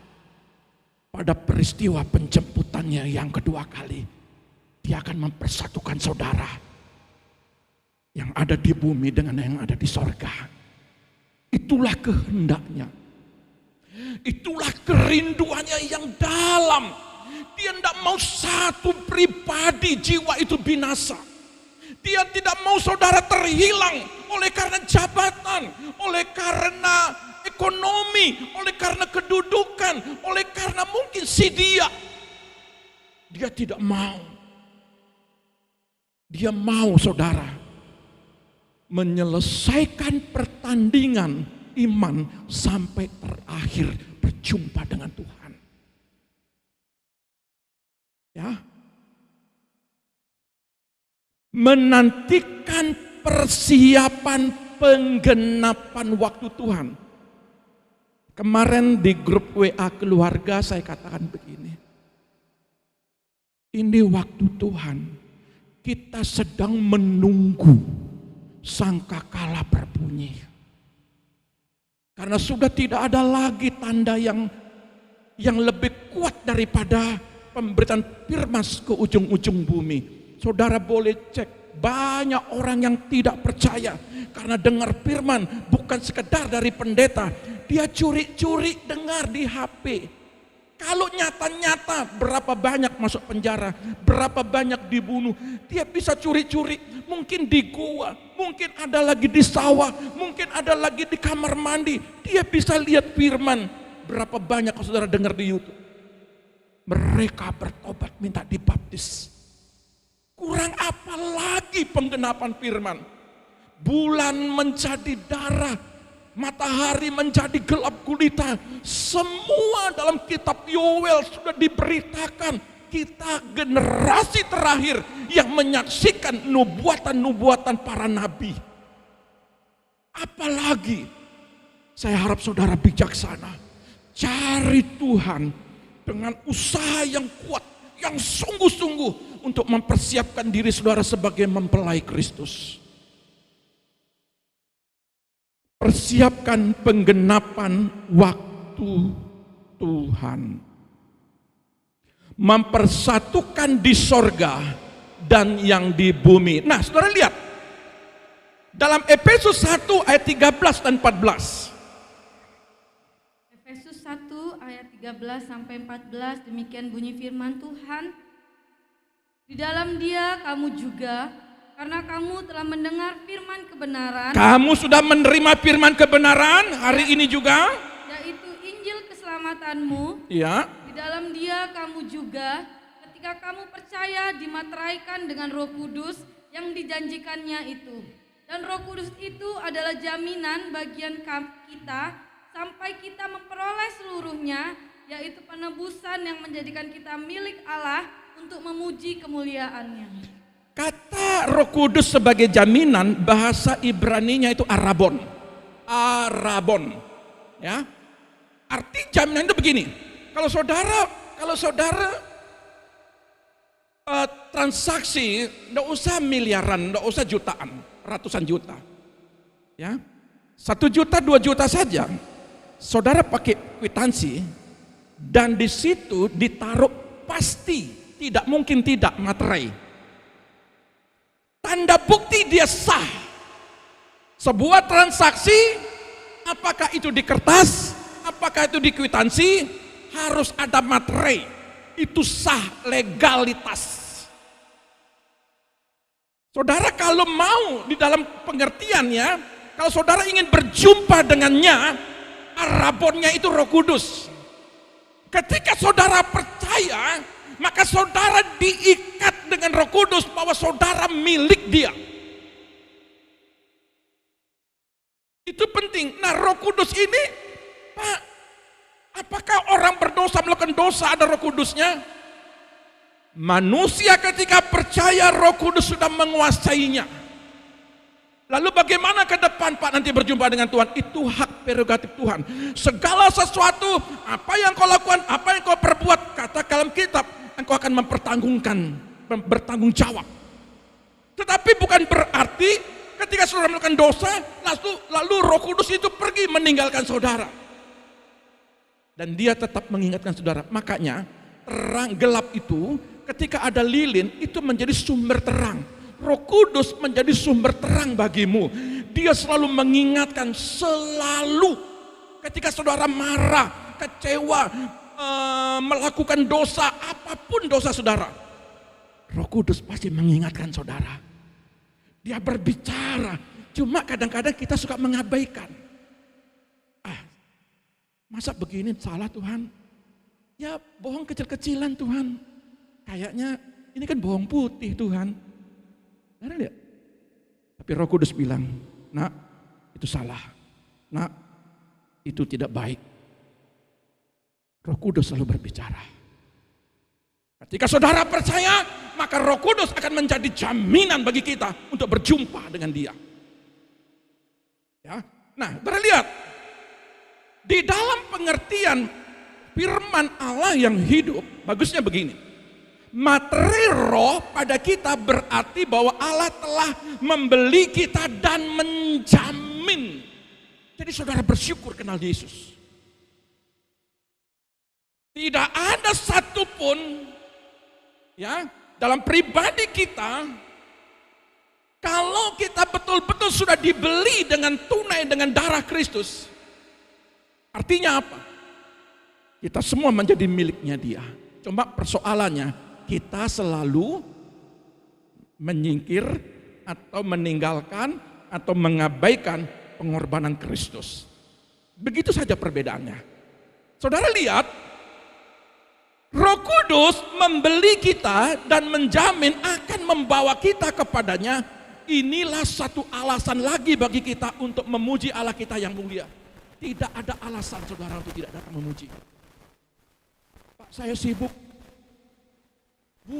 pada peristiwa penjemputannya yang kedua kali. Dia akan mempersatukan saudara yang ada di bumi dengan yang ada di sorga. Itulah kehendaknya. Itulah kerinduannya yang dalam. Dia tidak mau satu pribadi jiwa itu binasa. Dia tidak mau saudara terhilang oleh karena jabatan, oleh karena ekonomi, oleh karena kedudukan, oleh karena mungkin si dia. Dia tidak mau. Dia mau saudara menyelesaikan pertandingan iman sampai terakhir berjumpa dengan Tuhan. Ya. Menantikan persiapan penggenapan waktu Tuhan. Kemarin di grup WA keluarga saya katakan begini. Ini waktu Tuhan. Kita sedang menunggu sangkakala berbunyi. Karena sudah tidak ada lagi tanda yang lebih kuat daripada pemberitaan firman ke ujung-ujung bumi. Saudara boleh cek, banyak orang yang tidak percaya karena dengar firman bukan sekedar dari pendeta. Dia curi-curi dengar di HP. Kalau nyata-nyata berapa banyak masuk penjara, berapa banyak dibunuh, dia bisa curi-curi, mungkin di gua, mungkin ada lagi di sawah, mungkin ada lagi di kamar mandi, dia bisa lihat firman. Berapa banyak kalau saudara dengar di YouTube. Mereka bertobat minta dibaptis. Kurang apa lagi penggenapan firman? Bulan menjadi darah, matahari menjadi gelap gulita. Semua dalam kitab Yoel sudah diberitakan. Kita generasi terakhir yang menyaksikan nubuatan-nubuatan para nabi. Apalagi saya harap saudara bijaksana. Cari Tuhan dengan usaha yang kuat, yang sungguh-sungguh untuk mempersiapkan diri saudara sebagai mempelai Kristus. Persiapkan penggenapan waktu Tuhan. Mempersatukan di sorga dan yang di bumi. Nah, saudara lihat. Dalam Efesus 1 ayat 13 dan 14. Efesus 1 ayat 13 sampai 14, demikian bunyi firman Tuhan. Di dalam Dia kamu juga, karena kamu telah mendengar firman kebenaran. Kamu sudah menerima firman kebenaran hari ini juga, yaitu Injil keselamatanmu. ya. Di dalam Dia kamu juga, ketika kamu percaya, dimateraikan dengan Roh Kudus yang dijanjikannya itu. Dan Roh Kudus itu adalah jaminan bagian kita sampai kita memperoleh seluruhnya, yaitu penebusan yang menjadikan kita milik Allah untuk memuji kemuliaannya. Kata Roh Kudus sebagai jaminan, bahasa Ibraninya itu arabon. Arabon. Ya. Arti jaminan itu begini. Kalau saudara transaksi, enggak usah miliaran, enggak usah jutaan, ratusan juta. Ya, 1 juta, 2 juta saja. Saudara pakai kwitansi dan di situ ditaruh pasti, tidak mungkin tidak materai. Tanda bukti dia sah. Sebuah transaksi, apakah itu di kertas, apakah itu di kwitansi, harus ada materai. Itu sah, legalitas. Saudara kalau mau di dalam pengertiannya, kalau saudara ingin berjumpa dengannya, arabonnya itu Roh Kudus. Ketika saudara percaya, maka saudara diikat dengan Roh Kudus bahwa saudara milik Dia. Itu penting. Nah, Roh Kudus ini, Pak, apakah orang berdosa melakukan dosa ada Roh Kudusnya? Manusia ketika percaya, Roh Kudus sudah menguasainya. Lalu bagaimana ke depan, Pak, nanti berjumpa dengan Tuhan? Itu hak prerogatif Tuhan. Segala sesuatu, apa yang kau lakukan, apa yang kau perbuat, kata dalam kitab, engkau akan bertanggung jawab. Tetapi bukan berarti ketika saudara melakukan dosa, lalu Roh Kudus itu pergi meninggalkan saudara. Dan dia tetap mengingatkan saudara. Makanya terang gelap itu, ketika ada lilin, itu menjadi sumber terang. Roh Kudus menjadi sumber terang bagimu. Dia selalu mengingatkan, selalu. Ketika saudara marah, kecewa, melakukan dosa, apapun dosa saudara, Roh Kudus pasti mengingatkan saudara. Dia berbicara, cuma kadang-kadang kita suka mengabaikan. Masa begini salah Tuhan? Ya bohong kecil-kecilan Tuhan. Kayaknya ini kan bohong putih Tuhan. Ada lihat? Tapi Roh Kudus bilang, nak, itu salah. Nak, itu tidak baik. Roh Kudus selalu berbicara. Ketika saudara percaya, maka Roh Kudus akan menjadi jaminan bagi kita untuk berjumpa dengan Dia. Ya. Nah, terlihat di dalam pengertian firman Allah yang hidup, bagusnya begini. Materi roh pada kita berarti bahwa Allah telah membeli kita dan menjamin. Jadi saudara bersyukur kenal Yesus. Tidak ada satupun ya dalam pribadi kita, kalau kita betul-betul sudah dibeli dengan tunai dengan darah Kristus, artinya apa? Kita semua menjadi miliknya Dia. Cuma persoalannya, kita selalu menyingkir atau meninggalkan atau mengabaikan pengorbanan Kristus. Begitu saja perbedaannya. Saudara lihat, Roh Kudus membeli kita dan menjamin akan membawa kita kepadanya. Inilah satu alasan lagi bagi kita untuk memuji Allah kita yang mulia. Tidak ada alasan saudara untuk tidak datang memuji. Pak, saya sibuk. Bu,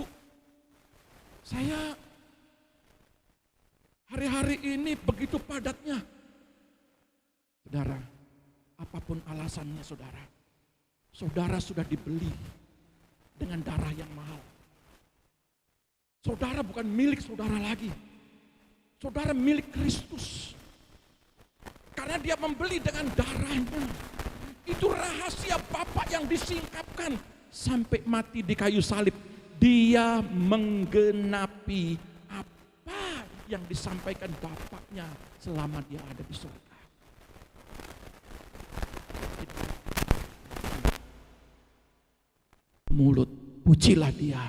saya hari-hari ini begitu padatnya. Saudara, apapun alasannya saudara, saudara sudah dibeli dengan darah yang mahal. Saudara bukan milik saudara lagi. Saudara milik Kristus. Karena Dia membeli dengan darahnya. Itu rahasia Bapa yang disingkapkan sampai mati di kayu salib. Dia menggenapi apa yang disampaikan Bapaknya selama Dia ada di surga. Mulut, pujilah Dia.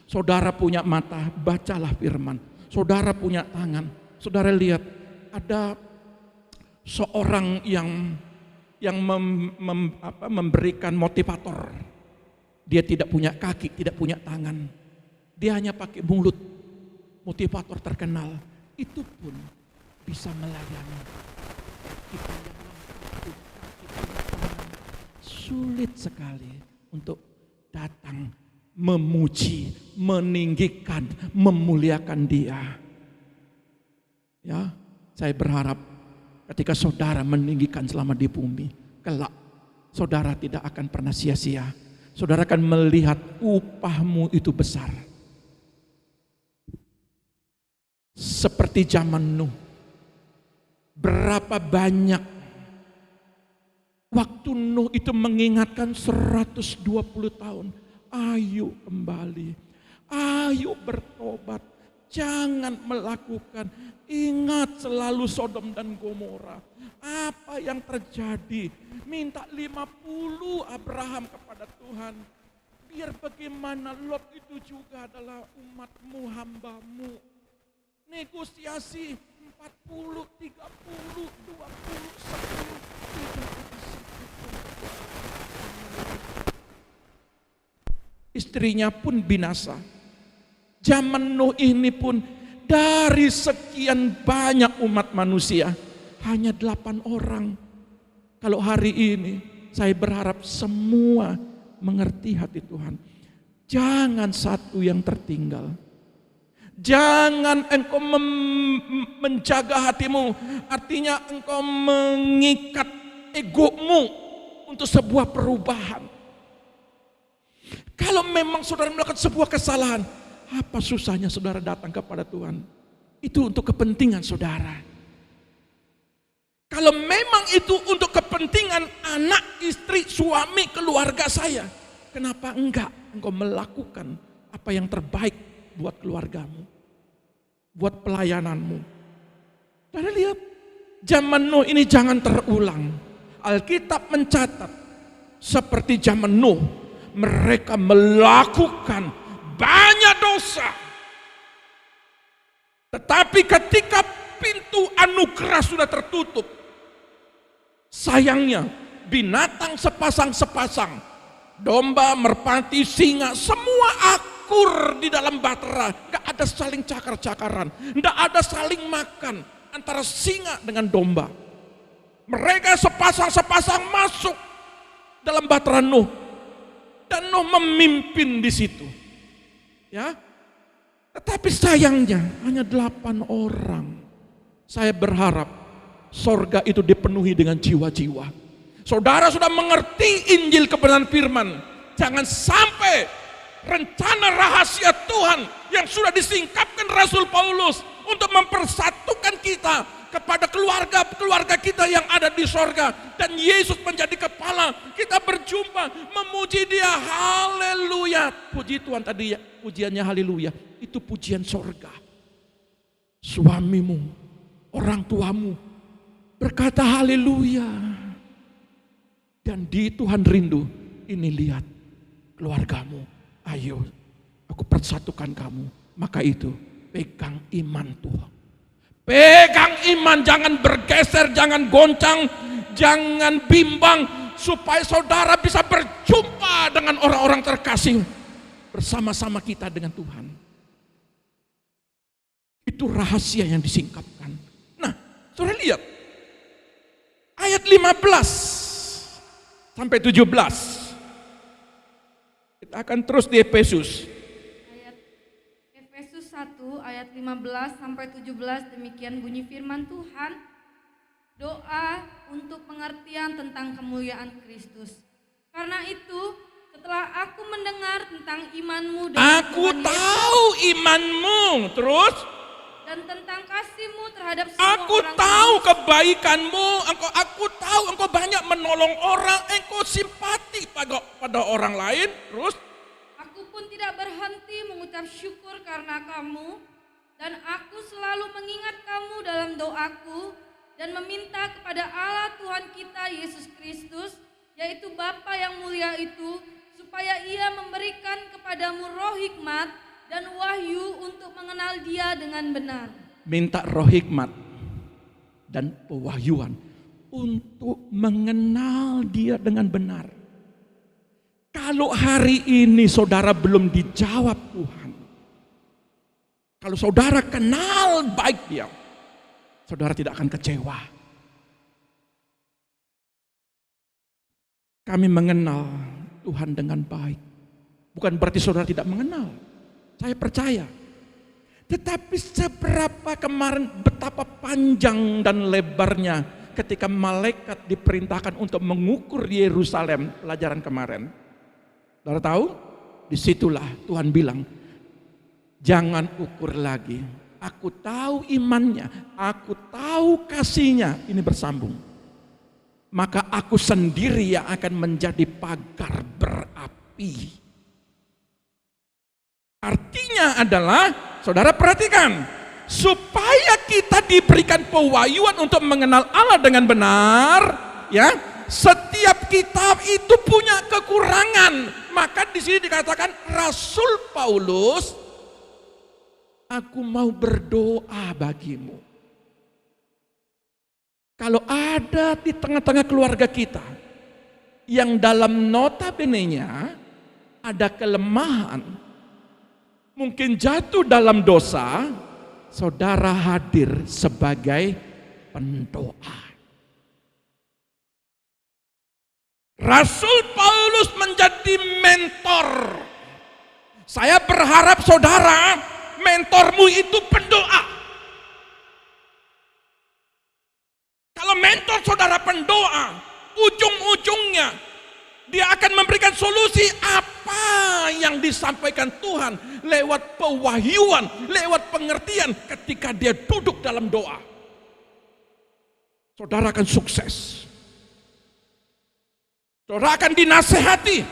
Saudara punya mata, bacalah firman. Saudara punya tangan. Saudara lihat, ada seorang yang memberikan motivator. Dia tidak punya kaki, tidak punya tangan. Dia hanya pakai mulut. Motivator terkenal. Itu pun bisa melayani. Kita yang lemah, sulit sekali untuk datang memuji, meninggikan, memuliakan Dia. Ya, saya berharap ketika saudara meninggikan selama di bumi, kelak saudara tidak akan pernah sia-sia. Saudara akan melihat upahmu itu besar. Seperti zaman Nuh. Berapa banyak waktu Nuh itu mengingatkan 120 tahun. Ayo kembali, ayo bertobat, jangan melakukan. Ingat selalu Sodom dan Gomora. Apa yang terjadi? Minta 50 Abraham kepada Tuhan. Biar bagaimana Lot itu juga adalah umatmu, hambamu. Negosiasi 40, 30, 20, 10. Tidak ada satupun. Istrinya pun binasa. Zaman Nuh ini pun dari sekian banyak umat manusia hanya 8 orang. Kalau hari ini saya berharap semua mengerti hati Tuhan. Jangan satu yang tertinggal. Jangan engkau menjaga hatimu, artinya engkau mengikat egomu untuk sebuah perubahan. Kalau memang saudara melakukan sebuah kesalahan, apa susahnya saudara datang kepada Tuhan? Itu untuk kepentingan saudara. Kalau memang itu untuk kepentingan anak, istri, suami, keluarga saya, kenapa enggak engkau melakukan apa yang terbaik buat keluargamu, buat pelayananmu? Saudara lihat, zaman Nuh ini jangan terulang. Alkitab mencatat seperti zaman Nuh, mereka melakukan banyak dosa. Tetapi ketika pintu anugerah sudah tertutup, sayangnya binatang sepasang-sepasang, domba, merpati, singa, semua akur di dalam bahtera. Gak ada saling cakar-cakaran, gak ada saling makan antara singa dengan domba. Mereka sepasang-sepasang masuk dalam bahtera Nuh, dan Nuh memimpin di situ. Ya, tetapi sayangnya hanya 8 orang. Saya berharap sorga itu dipenuhi dengan jiwa-jiwa. Saudara sudah mengerti Injil kebenaran firman. Jangan sampai rencana rahasia Tuhan yang sudah disingkapkan Rasul Paulus untuk mempersatukan kita kepada keluarga kita yang ada di sorga, dan Yesus menjadi kepala. Kita berjumpa, memuji Dia, haleluya. Puji Tuhan tadi ya, pujiannya haleluya, itu pujian sorga. Suamimu, orang tuamu berkata haleluya, dan di Tuhan rindu, ini lihat keluargamu, ayo aku persatukan kamu. Maka itu pegang iman Tuhan. Pegang iman, jangan bergeser, jangan goncang, jangan bimbang, supaya saudara bisa berjumpa dengan orang-orang terkasih bersama-sama kita dengan Tuhan. Itu rahasia yang disingkapkan. Nah, saudara lihat ayat 15 sampai 17. Kita akan terus di Efesus. 1 ayat 15 sampai 17, demikian bunyi firman Tuhan. Doa untuk pengertian tentang kemuliaan Kristus. Karena itu, setelah aku mendengar tentang imanmu dan aku tahu imanmu, terus dan tentang kasihmu terhadap semua aku orang tahu kudus, kebaikanmu, aku tahu engkau banyak menolong orang, engkau simpati pada orang lain, terus aku pun tidak berhenti mengucap syukur karena kamu, dan aku selalu mengingat kamu dalam doaku dan meminta kepada Allah Tuhan kita Yesus Kristus, yaitu Bapa yang mulia itu, supaya Ia memberikan kepadamu roh hikmat dan wahyu untuk mengenal Dia dengan benar. Minta roh hikmat dan pewahyuan untuk mengenal Dia dengan benar. Kalau hari ini saudara belum dijawab Tuhan, kalau saudara kenal baik Dia, saudara tidak akan kecewa. Kami mengenal Tuhan dengan baik. Bukan berarti saudara tidak mengenal. Saya percaya. Tetapi seberapa kemarin, betapa panjang dan lebarnya ketika malaikat diperintahkan untuk mengukur Yerusalem, pelajaran kemarin. Saudara tahu? Disitulah Tuhan bilang, jangan ukur lagi, aku tahu imannya, aku tahu kasihnya, ini bersambung. Maka aku sendiri yang akan menjadi pagar berapi. Artinya adalah, saudara perhatikan, supaya kita diberikan pewahyuan untuk mengenal Allah dengan benar, ya, setiap kita itu punya kekurangan. Maka di sini dikatakan Rasul Paulus, aku mau berdoa bagimu. Kalau ada di tengah-tengah keluarga kita yang dalam notabene-nya ada kelemahan, mungkin jatuh dalam dosa, saudara hadir sebagai pendoa. Rasul Paulus menjadi mentor. Saya berharap saudara, mentormu itu pendoa. Kalau mentor saudara pendoa, ujung-ujungnya dia akan memberikan solusi apa yang disampaikan Tuhan lewat pewahyuan, lewat pengertian ketika dia duduk dalam doa. Saudara akan sukses. Saudara akan dinasehati,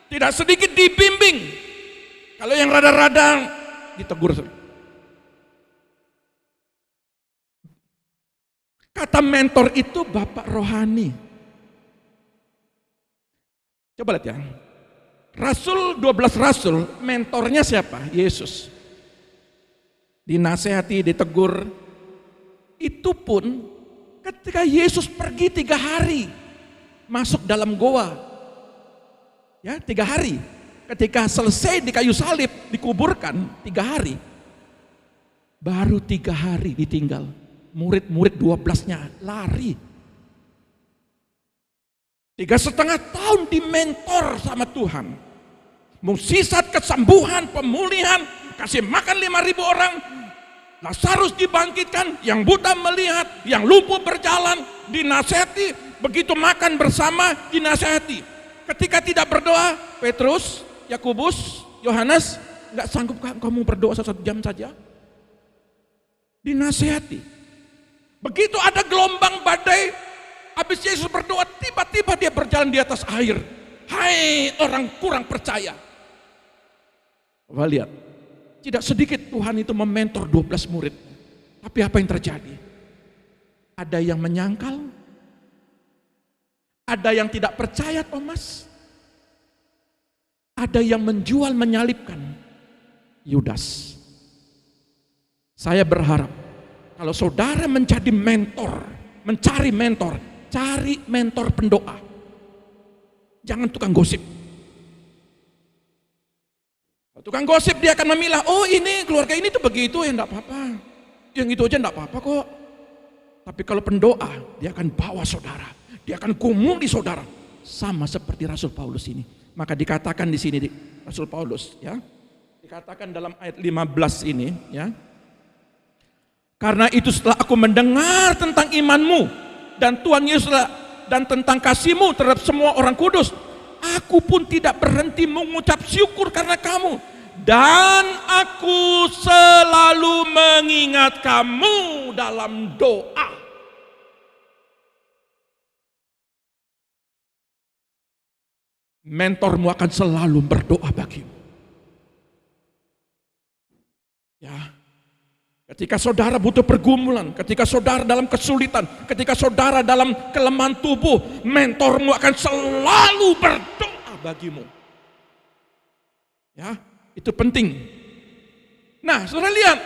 tidak sedikit dibimbing. Kalau yang rada-rada ditegur. Kata mentor itu bapak rohani. Coba lihat ya. Rasul 12 rasul, mentornya siapa? Yesus. Dinasehati, ditegur. Itu pun ketika Yesus pergi 3 hari masuk dalam goa. Ya, 3 hari. Ketika selesai di kayu salib, dikuburkan 3 hari. Baru 3 hari ditinggal. Murid-murid 12-nya lari. 3,5 tahun dimentor sama Tuhan. Mukjizat kesembuhan, pemulihan, kasih makan 5.000 orang. Lazarus dibangkitkan, yang buta melihat, yang lumpuh berjalan, dinasehati. Begitu makan bersama, dinasehati. Ketika tidak berdoa, Petrus, Yakobus, Yohanes, nggak sanggup kamu berdoa 1 jam saja? Dinasehati. Begitu ada gelombang badai, habis Yesus berdoa, tiba-tiba dia berjalan di atas air. Hai orang kurang percaya. Coba lihat, tidak sedikit Tuhan itu mementor 12 murid. Tapi apa yang terjadi? Ada yang menyangkal, ada yang tidak percaya Thomas, ada yang menjual menyalibkan Yudas. Saya berharap kalau saudara menjadi mentor, mencari mentor, cari mentor pendoa. Jangan tukang gosip. Tukang gosip dia akan memilah, oh ini keluarga ini tuh begitu, ya enggak apa-apa. Yang itu aja enggak apa-apa kok. Tapi kalau pendoa, dia akan bawa saudara. Dia akan gumuli saudara. Sama seperti Rasul Paulus ini. Maka dikatakan di sini Rasul Paulus, ya. Dikatakan dalam ayat 15 ini, ya. Karena itu setelah aku mendengar tentang imanmu dan Tuhan Yesus dan tentang kasihmu terhadap semua orang kudus, aku pun tidak berhenti mengucap syukur karena kamu. Dan aku selalu mengingat kamu dalam doa. Mentormu akan selalu berdoa bagimu. Ya. Ketika saudara butuh pergumulan, ketika saudara dalam kesulitan, ketika saudara dalam kelemahan tubuh, mentormu akan selalu berdoa bagimu. Ya, itu penting. Nah, saudara lihat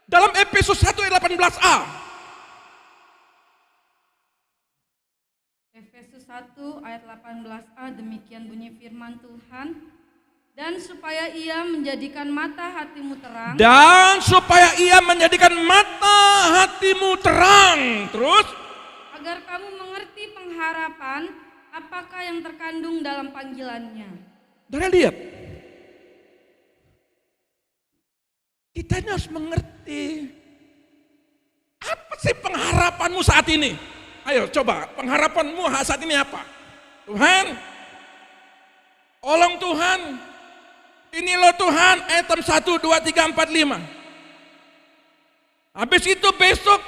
dalam Efesus 1 ayat 18a. Efesus 1 ayat 18a, demikian bunyi firman Tuhan. Dan supaya ia menjadikan mata hatimu terang. Dan supaya ia menjadikan mata hatimu terang. Terus? Agar kamu mengerti pengharapan apakah yang terkandung dalam panggilannya. Saudara lihat. Kita harus mengerti. Apa sih pengharapanmu saat ini? Ayo coba, pengharapanmu saat ini apa? Tuhan, tolong Tuhan, Ini loh Tuhan, item 1, 2, 3, 4, 5. Habis itu besok,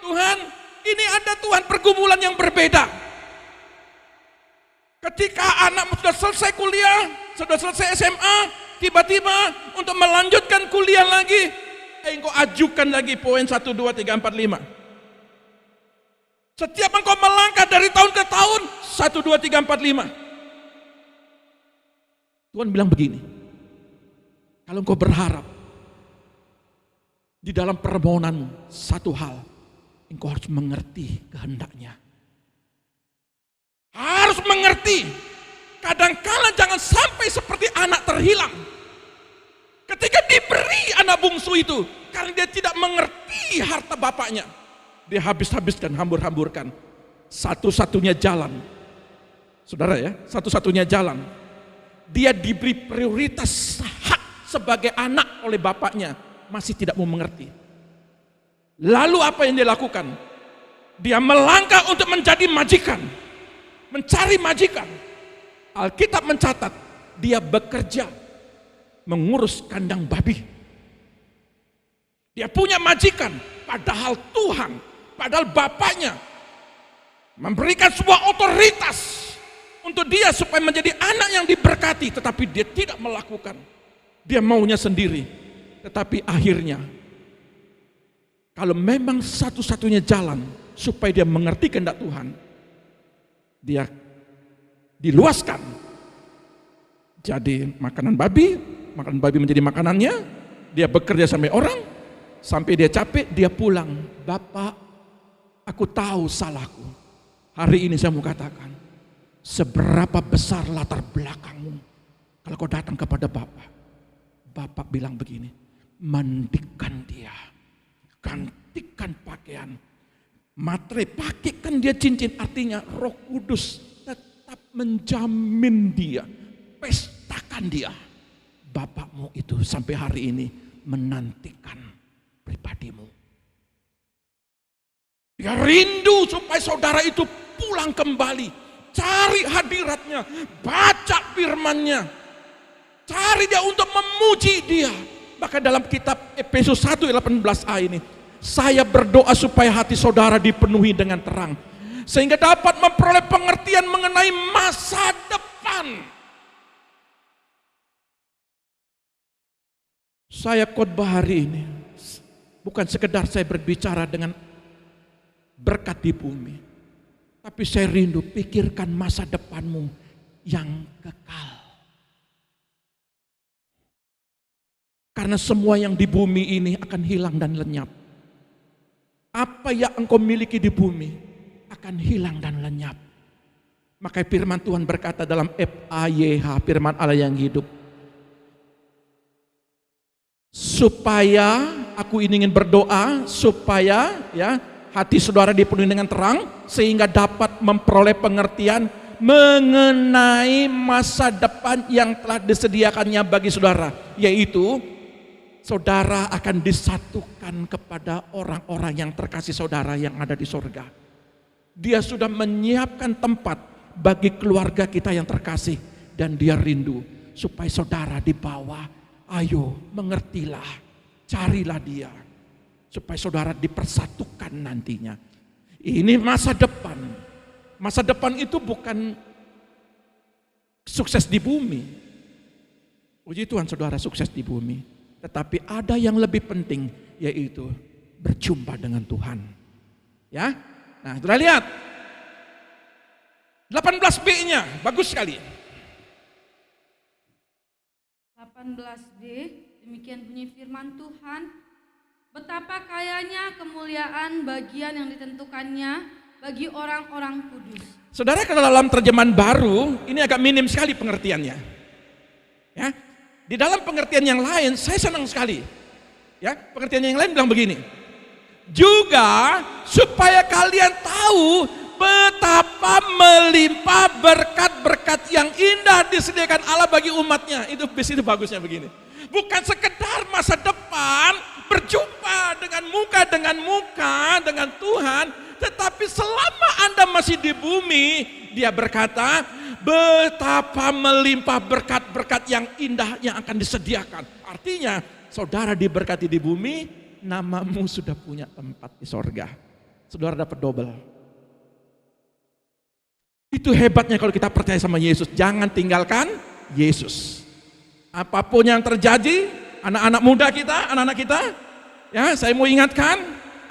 Tuhan, ini ada Tuhan pergumulan yang berbeda. Ketika anak sudah selesai kuliah, sudah selesai SMA, tiba-tiba untuk melanjutkan kuliah lagi, engkau ajukan lagi poin 1, 2, 3, 4, 5. Setiap engkau melangkah dari tahun ke tahun, 1, 2, 3, 4, 5. Tuhan bilang begini, kalau engkau berharap di dalam permohonanmu satu hal, engkau harus mengerti kehendaknya. Harus mengerti. Kadang-kala jangan sampai seperti anak terhilang. Ketika diberi anak bungsu itu, karena dia tidak mengerti harta bapaknya, dia habis-habiskan, hambur-hamburkan. Satu-satunya jalan, saudara ya, satu-satunya jalan, dia diberi prioritas hak sebagai anak oleh bapaknya, masih tidak mau mengerti. Lalu apa yang dia lakukan? Dia melangkah untuk menjadi majikan, mencari majikan. Alkitab mencatat, dia bekerja mengurus kandang babi. Dia punya majikan, padahal Tuhan, padahal bapaknya memberikan sebuah otoritas untuk dia supaya menjadi anak yang diberkati, tetapi dia tidak melakukan. Dia maunya sendiri. Tetapi akhirnya, kalau memang satu-satunya jalan supaya dia mengerti kehendak Tuhan, dia diluaskan jadi makanan babi menjadi makanannya. Dia bekerja sampai orang, sampai dia capek, dia pulang. Bapak, aku tahu salahku. Hari ini saya mau katakan, seberapa besar latar belakangmu, kalau kau datang kepada Bapak, Bapak bilang begini, mandikan dia, gantikan pakaian, materai, pakaikan dia cincin. Artinya Roh Kudus tetap menjamin dia, pestakan dia. Bapakmu itu sampai hari ini menantikan pribadimu. Dia rindu supaya saudara itu pulang kembali, cari hadiratnya, baca firman-Nya, cari dia untuk memuji dia. Bahkan dalam kitab Efesus 1:18a ini, saya berdoa supaya hati saudara dipenuhi dengan terang, sehingga dapat memperoleh pengertian mengenai masa depan. Saya khotbah hari ini bukan sekedar saya berbicara dengan berkat di bumi, tapi saya rindu pikirkan masa depanmu yang kekal. Karena semua yang di bumi ini akan hilang dan lenyap. Apa yang engkau miliki di bumi akan hilang dan lenyap. Maka firman Tuhan berkata dalam FAYH, firman Allah yang hidup, supaya aku ingin berdoa supaya ya hati saudara dipenuhi dengan terang, sehingga dapat memperoleh pengertian mengenai masa depan yang telah disediakannya bagi saudara, yaitu saudara akan disatukan kepada orang-orang yang terkasih saudara yang ada di sorga. Dia sudah menyiapkan tempat bagi keluarga kita yang terkasih, dan dia rindu supaya saudara di bawah. Ayo mengertilah, carilah dia, supaya saudara dipersatukan nantinya. Ini masa depan. Masa depan itu bukan sukses di bumi. Puji Tuhan saudara sukses di bumi. Tetapi ada yang lebih penting, yaitu berjumpa dengan Tuhan. Ya, nah sudah lihat 18b-nya, bagus sekali. 18b, demikian bunyi firman Tuhan. Betapa kayanya kemuliaan bagian yang ditentukannya bagi orang-orang kudus. Saudara, kalau dalam terjemahan baru, ini agak minim sekali pengertiannya. Ya, di dalam pengertian yang lain, saya senang sekali. Ya, pengertian yang lain bilang begini. Juga supaya kalian tahu betapa melimpah berkat-berkat yang indah disediakan Allah bagi umatnya. Itu bagusnya begini. Bukan sekedar masa depan berjumpa dengan muka dengan Tuhan, tetapi selama Anda masih di bumi, dia berkata betapa melimpah berkat-berkat yang indah yang akan disediakan. Artinya saudara diberkati di bumi, namamu sudah punya tempat di sorga. Saudara dapat double. Itu hebatnya kalau kita percaya sama Yesus. Jangan tinggalkan Yesus. Apapun yang terjadi, anak-anak muda kita, anak-anak kita, ya saya mau ingatkan,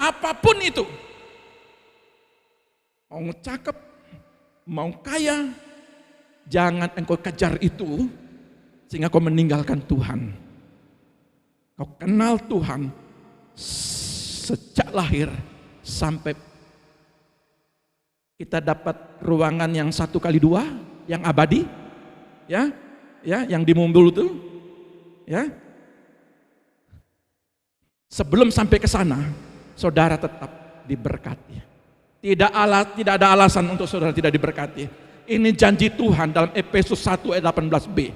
apapun itu, mau cakep, mau kaya, jangan engkau kejar itu sehingga kau meninggalkan Tuhan. Kau kenal Tuhan sejak lahir sampai kita dapat ruangan yang 1x2 yang abadi, ya, yang di Mumbul itu, ya. Sebelum sampai ke sana, saudara tetap diberkati. Tidak ada alasan untuk saudara tidak diberkati. Ini janji Tuhan dalam Efesus 1 ayat 18b.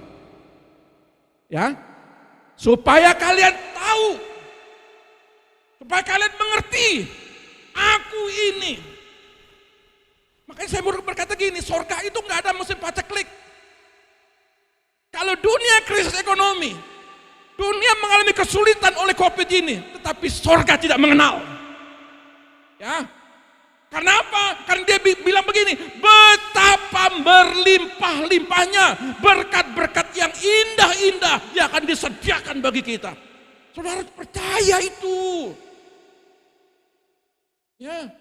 Ya. Supaya kalian tahu, supaya kalian mengerti, aku ini. Makanya saya berkata gini, sorga itu nggak ada mesin paceklik. Kalau dunia krisis ekonomi, dunia mengalami kesulitan oleh COVID ini, tetapi sorga tidak mengenal. Ya, karena apa? Karena dia bilang begini, betapa berlimpah-limpahnya berkat-berkat yang indah-indah yang akan disediakan bagi kita. Saudara percaya itu. Ya,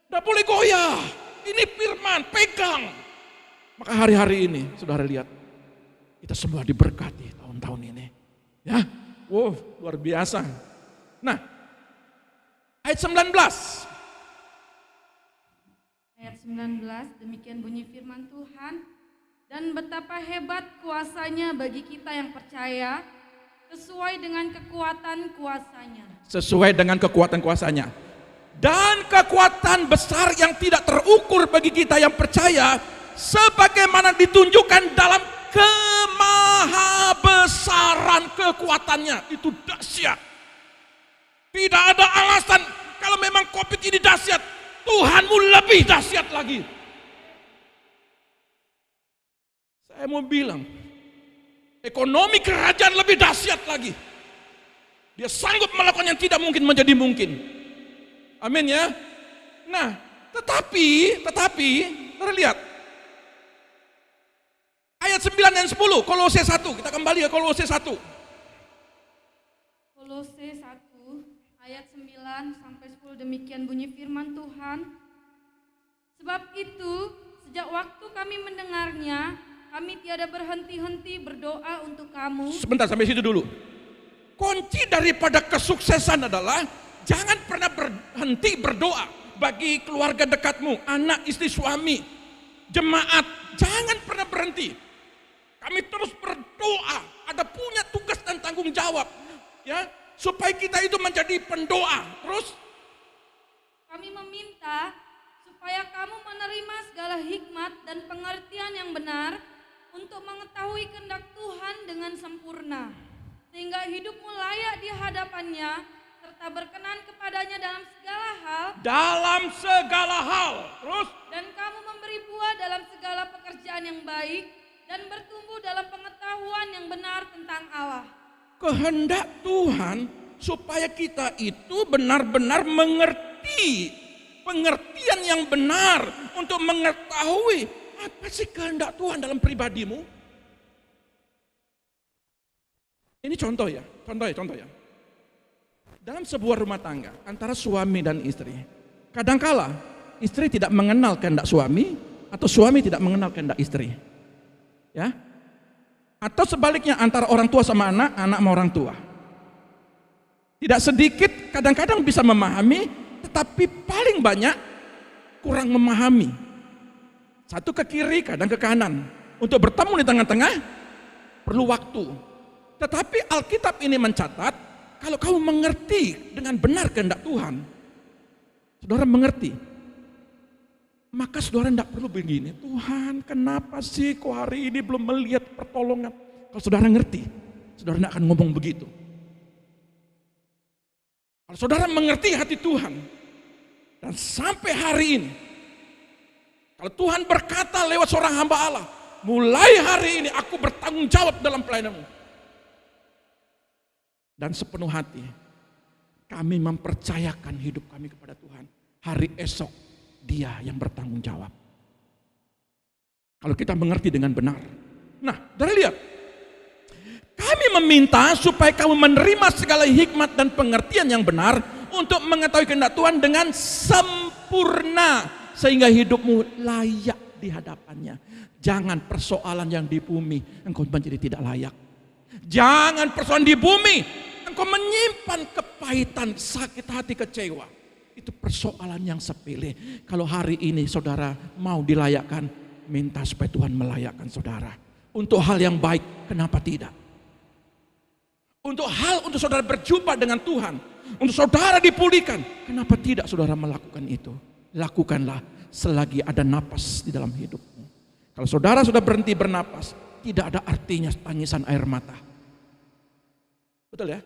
tidak boleh goyah. Ini firman, pegang. Maka hari-hari ini, saudara lihat, kita semua diberkati tahun-tahun ini. Ya, wow, luar biasa. Nah, ayat 19. Ayat 19, demikian bunyi firman Tuhan. Dan betapa hebat kuasanya bagi kita yang percaya, sesuai dengan kekuatan kuasanya. Sesuai dengan kekuatan kuasanya. Dan kekuatan besar yang tidak terukur bagi kita yang percaya, sebagaimana ditunjukkan dalam kemahabesaran kekuatannya. Itu dahsyat. Tidak ada alasan kalau memang COVID ini dahsyat, Tuhanmu lebih dahsyat lagi. Saya mau bilang, ekonomi kerajaan lebih dahsyat lagi. Dia sanggup melakukan yang tidak mungkin menjadi mungkin. Amin ya. Nah, tetapi, terlihat ayat 9 dan 10, Kolose 1, kita kembali ke Kolose 1. Kolose 1 ayat 9 sampai 10, demikian bunyi firman Tuhan. Sebab itu, sejak waktu kami mendengarnya, kami tiada berhenti-henti berdoa untuk kamu. Sebentar, sampai situ dulu. Kunci daripada kesuksesan adalah jangan pernah berhenti berdoa bagi keluarga dekatmu, anak, istri, suami, jemaat. Jangan pernah berhenti. Kami terus berdoa, ada punya tugas dan tanggung jawab, ya, supaya kita itu menjadi pendoa. Terus kami meminta supaya kamu menerima segala hikmat dan pengertian yang benar untuk mengetahui kehendak Tuhan dengan sempurna, sehingga hidupmu layak di hadapannya serta berkenan kepadanya dalam segala hal. Dalam segala hal. Terus. Dan kamu memberi buah dalam segala pekerjaan yang baik dan bertumbuh dalam pengetahuan yang benar tentang Allah. Kehendak Tuhan supaya kita itu benar-benar mengerti, pengertian yang benar untuk mengetahui apa sih kehendak Tuhan dalam pribadimu. Ini contoh ya. Dalam sebuah rumah tangga antara suami dan istri, kadangkala istri tidak mengenal kehendak suami atau suami tidak mengenal kehendak istri. Ya. Atau sebaliknya antara orang tua sama anak, anak sama orang tua. Tidak sedikit kadang-kadang bisa memahami, tetapi paling banyak kurang memahami. Satu ke kiri, kadang ke kanan. Untuk bertemu di tengah-tengah perlu waktu. Tetapi Alkitab ini mencatat, kalau kamu mengerti dengan benar kehendak Tuhan, saudara mengerti, maka saudara tidak perlu begini, Tuhan kenapa sih kok hari ini belum melihat pertolongan. Kalau saudara ngerti, saudara tidak akan ngomong begitu. Kalau saudara mengerti hati Tuhan, dan sampai hari ini, kalau Tuhan berkata lewat seorang hamba Allah, mulai hari ini aku bertanggung jawab dalam pelayananmu. Dan sepenuh hati kami mempercayakan hidup kami kepada Tuhan. Hari esok Dia yang bertanggung jawab. Kalau kita mengerti dengan benar. Nah, saudara lihat. Kami meminta supaya kamu menerima segala hikmat dan pengertian yang benar untuk mengetahui kehendak Tuhan dengan sempurna sehingga hidupmu layak di hadapannya. Jangan persoalan yang di bumi engkau menjadi tidak layak. Jangan persoalan di bumi engkau menyimpan kepahitan, sakit hati, kecewa. Itu persoalan yang sepele. Kalau hari ini saudara mau dilayakkan, minta supaya Tuhan melayakkan saudara. Untuk hal yang baik, kenapa tidak? Untuk saudara berjumpa dengan Tuhan, untuk saudara dipulihkan, kenapa tidak saudara melakukan itu? Lakukanlah selagi ada napas di dalam hidupmu. Kalau saudara sudah berhenti bernapas, tidak ada artinya tangisan air mata. Betul ya?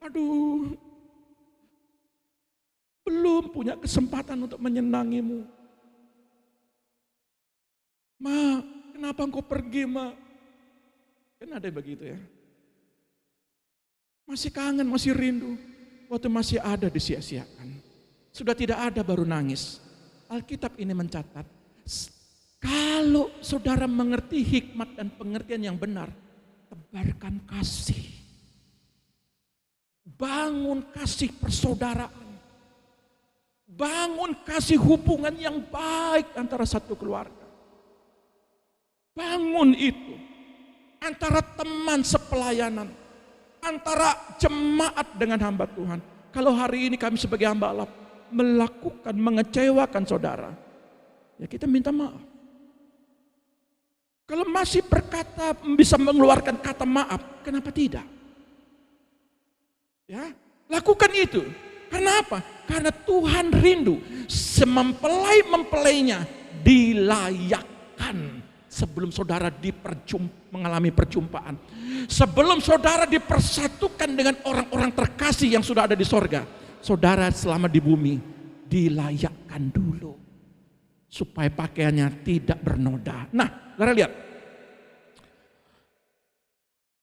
Aduh, belum punya kesempatan untuk menyenangimu. Ma, kenapa engkau pergi, Ma? Kan ada begitu ya. Masih kangen, masih rindu. Waktu masih ada disia-siakan. Sudah tidak ada baru nangis. Alkitab ini mencatat, kalau saudara mengerti hikmat dan pengertian yang benar, tebarkan kasih. Bangun kasih persaudaraan. Bangun kasih hubungan yang baik antara satu keluarga. Bangun itu antara teman sepelayanan, antara jemaat dengan hamba Tuhan. Kalau hari ini kami sebagai hamba Allah melakukan, mengecewakan saudara, ya kita minta maaf. Kalau masih berkata, bisa mengeluarkan kata maaf, kenapa tidak? Ya, lakukan itu. Kenapa? Karena Tuhan rindu mempelai-mempelainya dilayakkan sebelum saudara mengalami perjumpaan. Sebelum saudara dipersatukan dengan orang-orang terkasih yang sudah ada di sorga, saudara selama di bumi dilayakkan dulu supaya pakaiannya tidak bernoda. Nah, saudara lihat.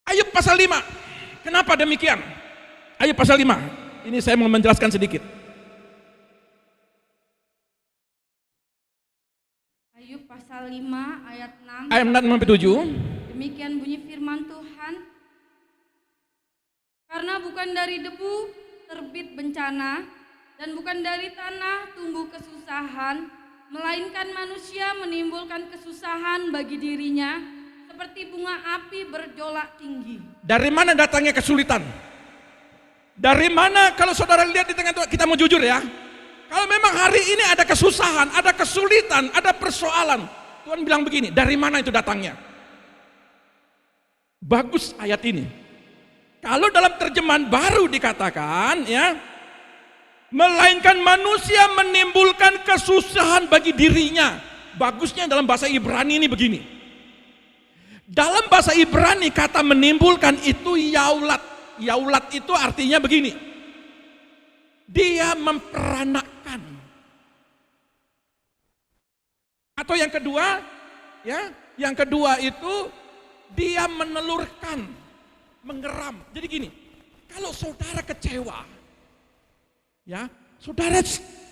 Ayub pasal 5. Kenapa demikian? Ayub pasal 5. Ini saya mau menjelaskan sedikit. Ayub pasal 5 ayat 6. Ayat 6 sampai 7. Demikian bunyi firman Tuhan. Karena bukan dari debu terbit bencana dan bukan dari tanah tumbuh kesusahan, melainkan manusia menimbulkan kesusahan bagi dirinya seperti bunga api berjolak tinggi. Dari mana datangnya kesulitan? Dari mana? Kalau saudara lihat di tengah kita mau jujur ya. Kalau memang hari ini ada kesusahan, ada kesulitan, ada persoalan, Tuhan bilang begini, dari mana itu datangnya? Bagus ayat ini. Kalau dalam terjemahan baru dikatakan ya, melainkan manusia menimbulkan kesusahan bagi dirinya. Bagusnya dalam bahasa Ibrani ini begini. Dalam bahasa Ibrani kata menimbulkan itu yaulat. Yaulat itu artinya begini. Dia memperanakkan. Atau yang kedua, ya, yang kedua itu dia menelurkan, mengeram. Jadi gini, kalau saudara kecewa, ya, saudara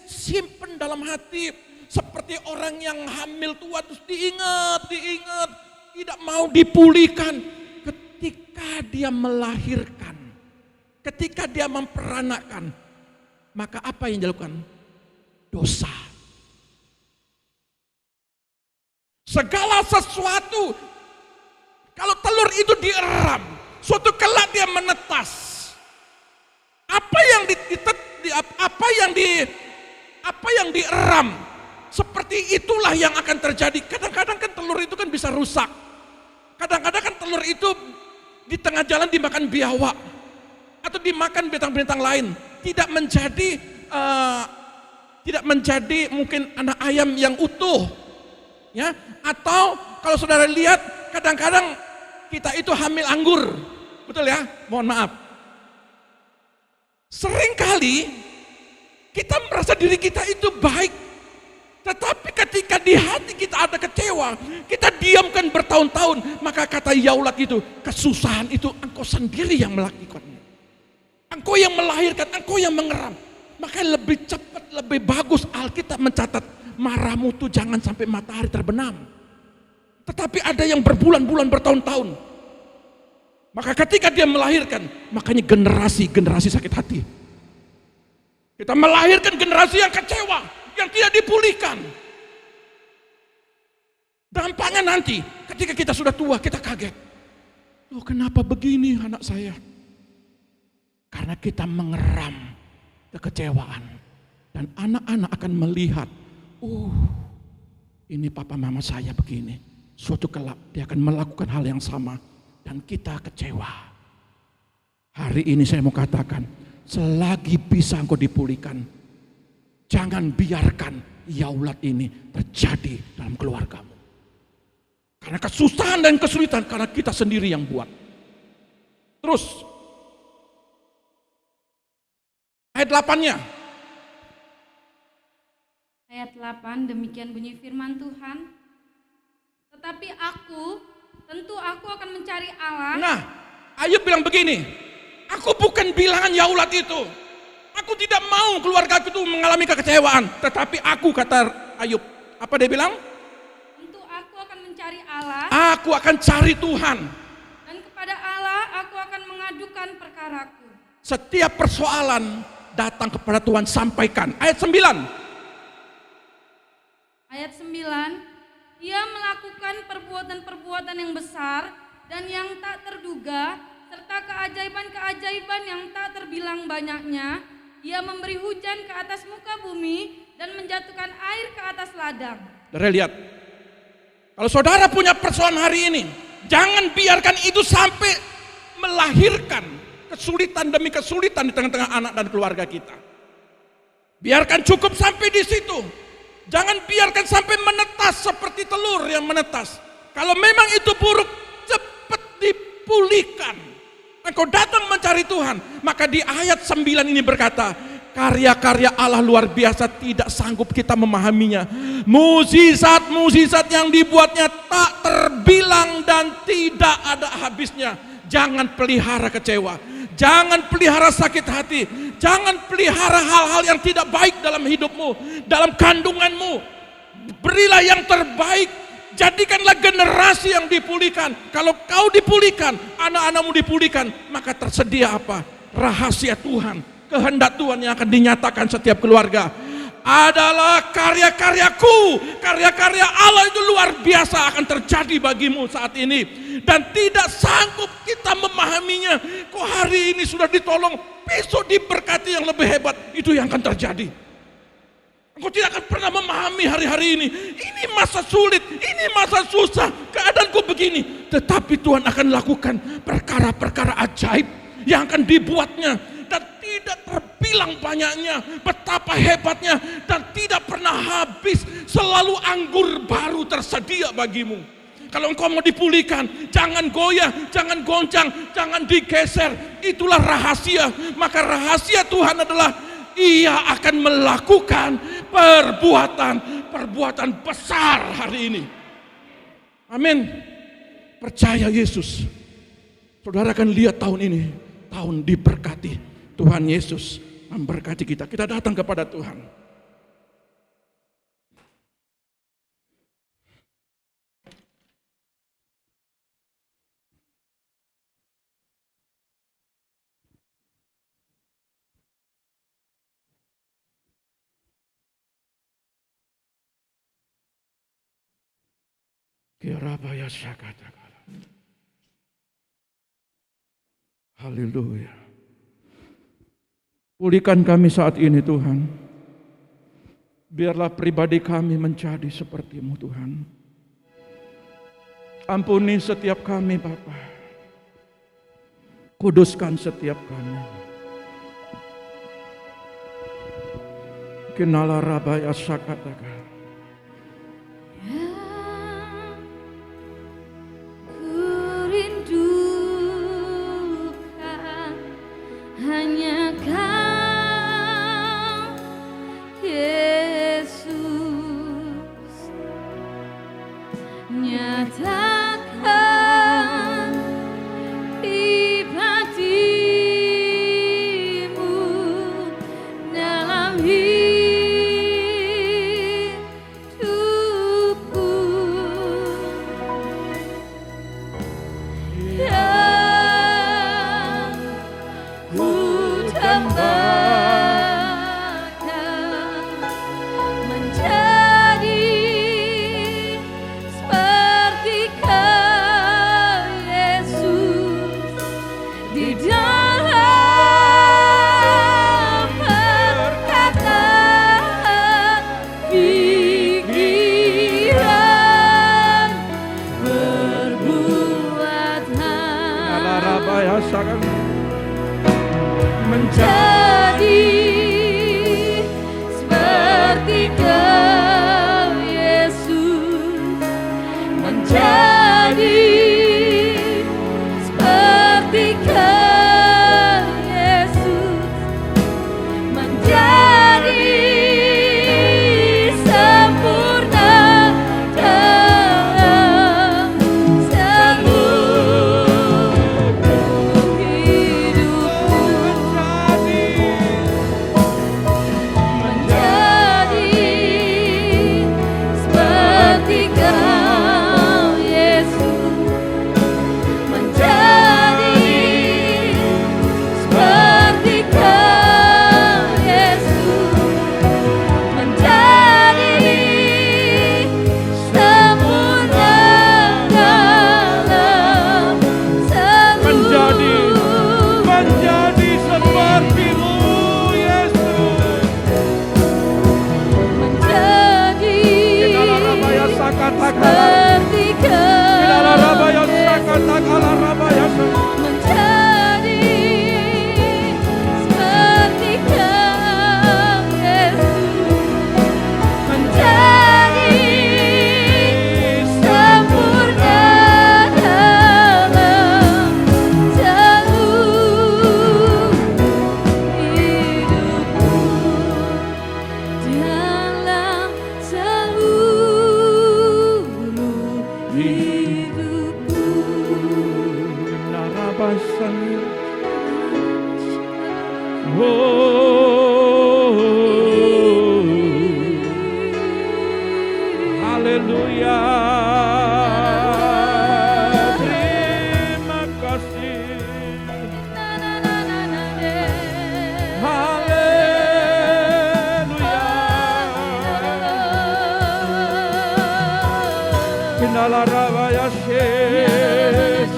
simpen dalam hati seperti orang yang hamil tua terus diingat, tidak mau dipulihkan. Ketika dia melahirkan, ketika dia memperanakkan, maka apa yang dilakukan? Dosa. Segala sesuatu, kalau telur itu dieram, suatu kelak dia menetas. Apa yang dieram, seperti itulah yang akan terjadi. Kadang-kadang kan telur itu kan bisa rusak. Kadang-kadang kan telur itu di tengah jalan dimakan biawak atau dimakan binatang-binatang lain, tidak menjadi mungkin anak ayam yang utuh, ya. Atau kalau saudara lihat, kadang-kadang kita itu hamil anggur, betul ya? Mohon maaf. Seringkali kita merasa diri kita itu baik, Tetapi ketika di hati kita ada kecewa, kita diamkan bertahun-tahun, maka kata Yaulat itu, kesusahan itu engkau sendiri yang melakukannya. Engkau yang melahirkan, engkau yang mengeram. Maka lebih cepat, lebih bagus Alkitab mencatat, marahmu tuh jangan sampai matahari terbenam. Tetapi ada yang berbulan-bulan, bertahun-tahun. Maka ketika dia melahirkan, makanya generasi sakit hati. Kita melahirkan generasi yang kecewa, yang tidak dipulihkan. Dampaknya nanti ketika kita sudah tua, kita kaget. Loh, kenapa begini anak saya? Karena kita mengeram kekecewaan. Dan anak-anak akan melihat, ini papa mama saya begini. Suatu kelak dia akan melakukan hal yang sama. Dan kita kecewa. Hari ini saya mau katakan, selagi bisa engkau dipulihkan, jangan biarkan Yaulat ini terjadi dalam keluargamu. Karena kesusahan dan kesulitan, karena kita sendiri yang buat. Terus, ayat 8-nya. Ayat 8, demikian bunyi firman Tuhan. Tetapi tentu aku akan mencari Allah. Nah, Ayub bilang begini, aku bukan bilangan Yaulat itu. Aku tidak mau keluarga itu mengalami kekecewaan. Tetapi aku, kata Ayub, apa dia bilang? Tentu aku akan mencari Allah. Aku akan cari Tuhan. Dan kepada Allah aku akan mengadukan perkaraku. Setiap persoalan datang kepada Tuhan, sampaikan. Ayat 9. Ayat 9. Ia melakukan perbuatan-perbuatan yang besar dan yang tak terduga, serta keajaiban-keajaiban yang tak terbilang banyaknya. Ia memberi hujan ke atas muka bumi dan menjatuhkan air ke atas ladang. Saudara lihat, kalau saudara punya persoalan hari ini, jangan biarkan itu sampai melahirkan kesulitan demi kesulitan di tengah-tengah anak dan keluarga kita. Biarkan cukup sampai di situ. Jangan biarkan sampai menetas seperti telur yang menetas. Kalau memang itu buruk, cepat dipulihkan. Engkau datang mencari Tuhan. Maka di ayat 9 ini berkata, karya-karya Allah luar biasa, tidak sanggup kita memahaminya. Mukjizat-mukjizat yang dibuatnya tak terbilang dan tidak ada habisnya. Jangan pelihara kecewa. Jangan pelihara sakit hati. Jangan pelihara hal-hal yang tidak baik dalam hidupmu, dalam kandunganmu. Berilah yang terbaik. Jadikanlah generasi yang dipulihkan. Kalau kau dipulihkan, anak-anakmu dipulihkan, maka tersedia apa? Rahasia Tuhan, kehendak Tuhan yang akan dinyatakan setiap keluarga. Adalah karya-karyaku. Karya-karya Allah itu luar biasa akan terjadi bagimu saat ini. Dan tidak sanggup kita memahaminya. Kok hari ini sudah ditolong, besok diberkati yang lebih hebat. Itu yang akan terjadi. Engkau tidak akan pernah memahami hari-hari ini. Ini masa sulit, ini masa susah, keadaanku begini. Tetapi Tuhan akan lakukan perkara-perkara ajaib yang akan dibuatnya. Dan tidak terbilang banyaknya, betapa hebatnya, dan tidak pernah habis. Selalu anggur baru tersedia bagimu. Kalau engkau mau dipulihkan, jangan goyah, jangan goncang, jangan digeser. Itulah rahasia. Maka rahasia Tuhan adalah Ia akan melakukan perbuatan besar hari ini. Amin. Percaya Yesus. Saudara akan lihat tahun ini, tahun diberkati. Tuhan Yesus memberkati kita. Kita datang kepada Tuhan. Kirabaya syakatakala. Haleluya. Pulihkan kami saat ini Tuhan. Biarlah pribadi kami menjadi seperti-Mu Tuhan. Ampuni setiap kami Bapa. Kuduskan setiap kami. Kinala rabaya syakataka. Hanya Kau Yesus. nyatakan pribadimu dalam hidupku. Yang ku dambakan menjadi seperti Kau Yesus di dalam perkataan, pikiran, perbuatan, menjadi seperti Kau Yesus, menjadi seperti Kau Yesus, menjadi sempurna dalam seluruh hidupku. Menjadi seperti Kau Yesus, menjadi seperti Kau Yesus, menjadi sempurna dalam seluruh. Menjadi seperti-Mu Yesus. Menjadi Rabaya Sakatakala, seperti Kau Rabaya Yesus, Sakatakala, Rabaya menjadi seperti Kau Yesus, menjadi sempurna dalam seluruh hidupku, dalam seluruh hidupku. Narabasan. Haleluya. Terima kasih. Haleluya. Kinala Rabaya Shesh.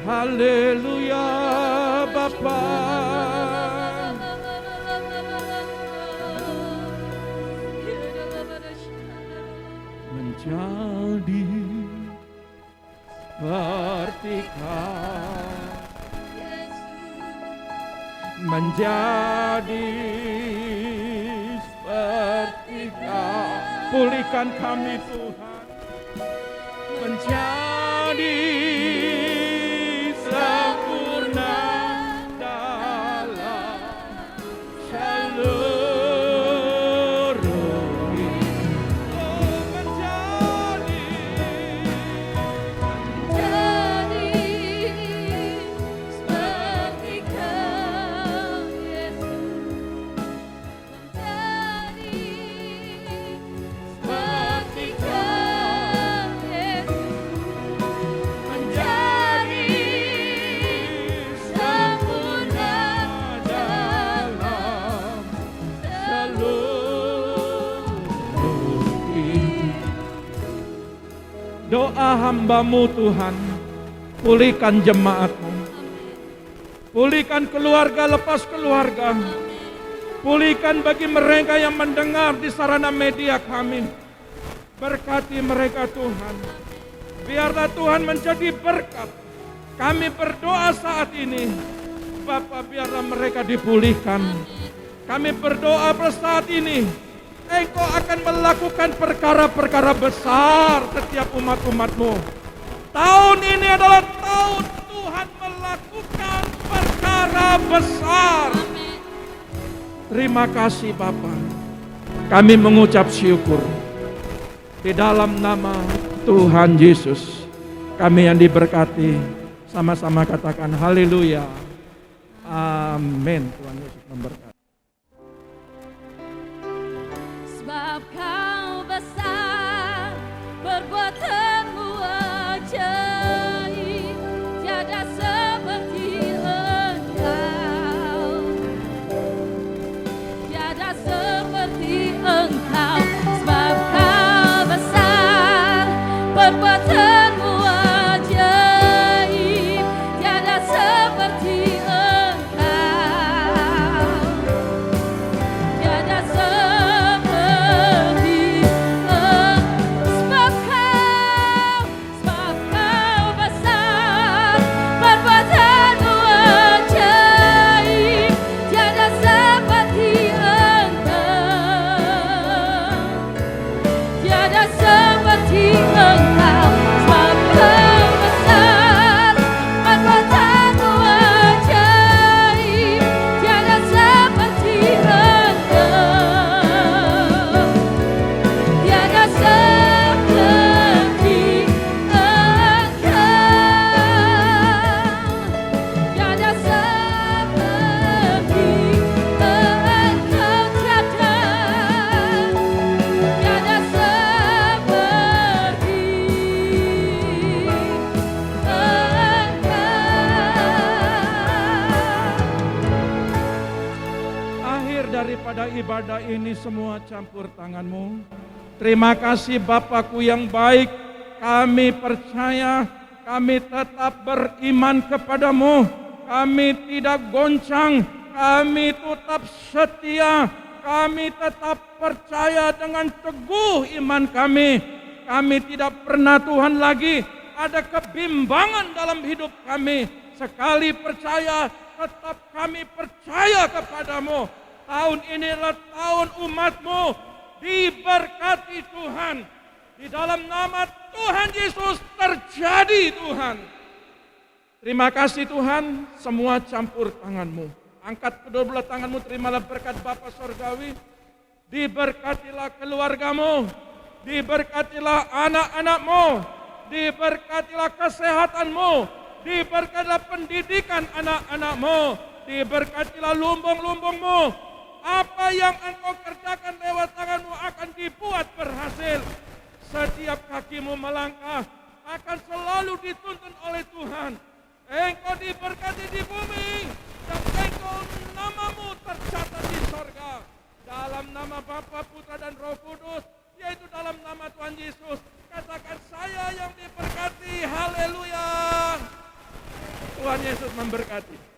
Haleluya Bapa. Menjadi seperti Kau, menjadi seperti Kau. Pulihkan kami Tuhan, menjadi sempurna dalam seluruh hidup. Menjadi seperti Kau Yesus, menjadi seperti Kau Yesus, menjadi sempurna dalam seluruh hidup. Doa hamba-Mu Tuhan, pulihkan jemaat-Mu, pulihkan keluarga lepas keluarga, Pulihkan bagi mereka yang mendengar di sarana media kami. Berkati mereka Tuhan. Biarlah Tuhan menjadi berkat. Kami berdoa saat ini. Bapa, biarlah mereka dipulihkan. Kami berdoa saat ini, Engkau akan melakukan perkara-perkara besar setiap umat-umat-Mu. Tahun ini adalah tahun Tuhan melakukan perkara besar. Terima kasih Bapa. Kami mengucap syukur. Di dalam nama Tuhan Yesus, kami yang diberkati, sama-sama katakan haleluya. Amin. Tuhan Yesus memberkati. Sebab Kau besar, perbuatanmu ajaib, tiada seperti Engkau, tiada seperti Engkau. Sebab Kau besar, perbuatanmu ajaib, tiada seperti daripada ibadah ini semua campur tangan-Mu. Terima kasih Bapakku yang baik. Kami percaya, kami tetap beriman kepadamu. Kami tidak goncang, kami tetap setia. Kami tetap percaya dengan teguh iman kami. Kami tidak pernah Tuhan lagi ada kebimbangan dalam hidup kami. Sekali percaya, tetap kami percaya kepadamu. Tahun ini adalah tahun umat-Mu, diberkati Tuhan. Di dalam nama Tuhan Yesus terjadi Tuhan. Terima kasih Tuhan, semua campur tangan-Mu. Angkat kedua belah tangan-Mu, terimalah berkat Bapa Sorgawi. Diberkatilah keluarga-Mu, diberkatilah anak-anak-Mu, diberkatilah kesehatan-Mu, diberkatilah pendidikan anak-anak-Mu, diberkatilah lumbung-lumbung-Mu. Apa yang Engkau kerjakan lewat tangan-Mu akan dibuat berhasil. Setiap kakimu melangkah akan selalu dituntun oleh Tuhan. Engkau diberkati di bumi dan Engkau namamu tercatat di sorga. Dalam nama Bapa, Putra dan Roh Kudus, yaitu dalam nama Tuhan Yesus. Katakan saya yang diberkati. Haleluya. Tuhan Yesus memberkati.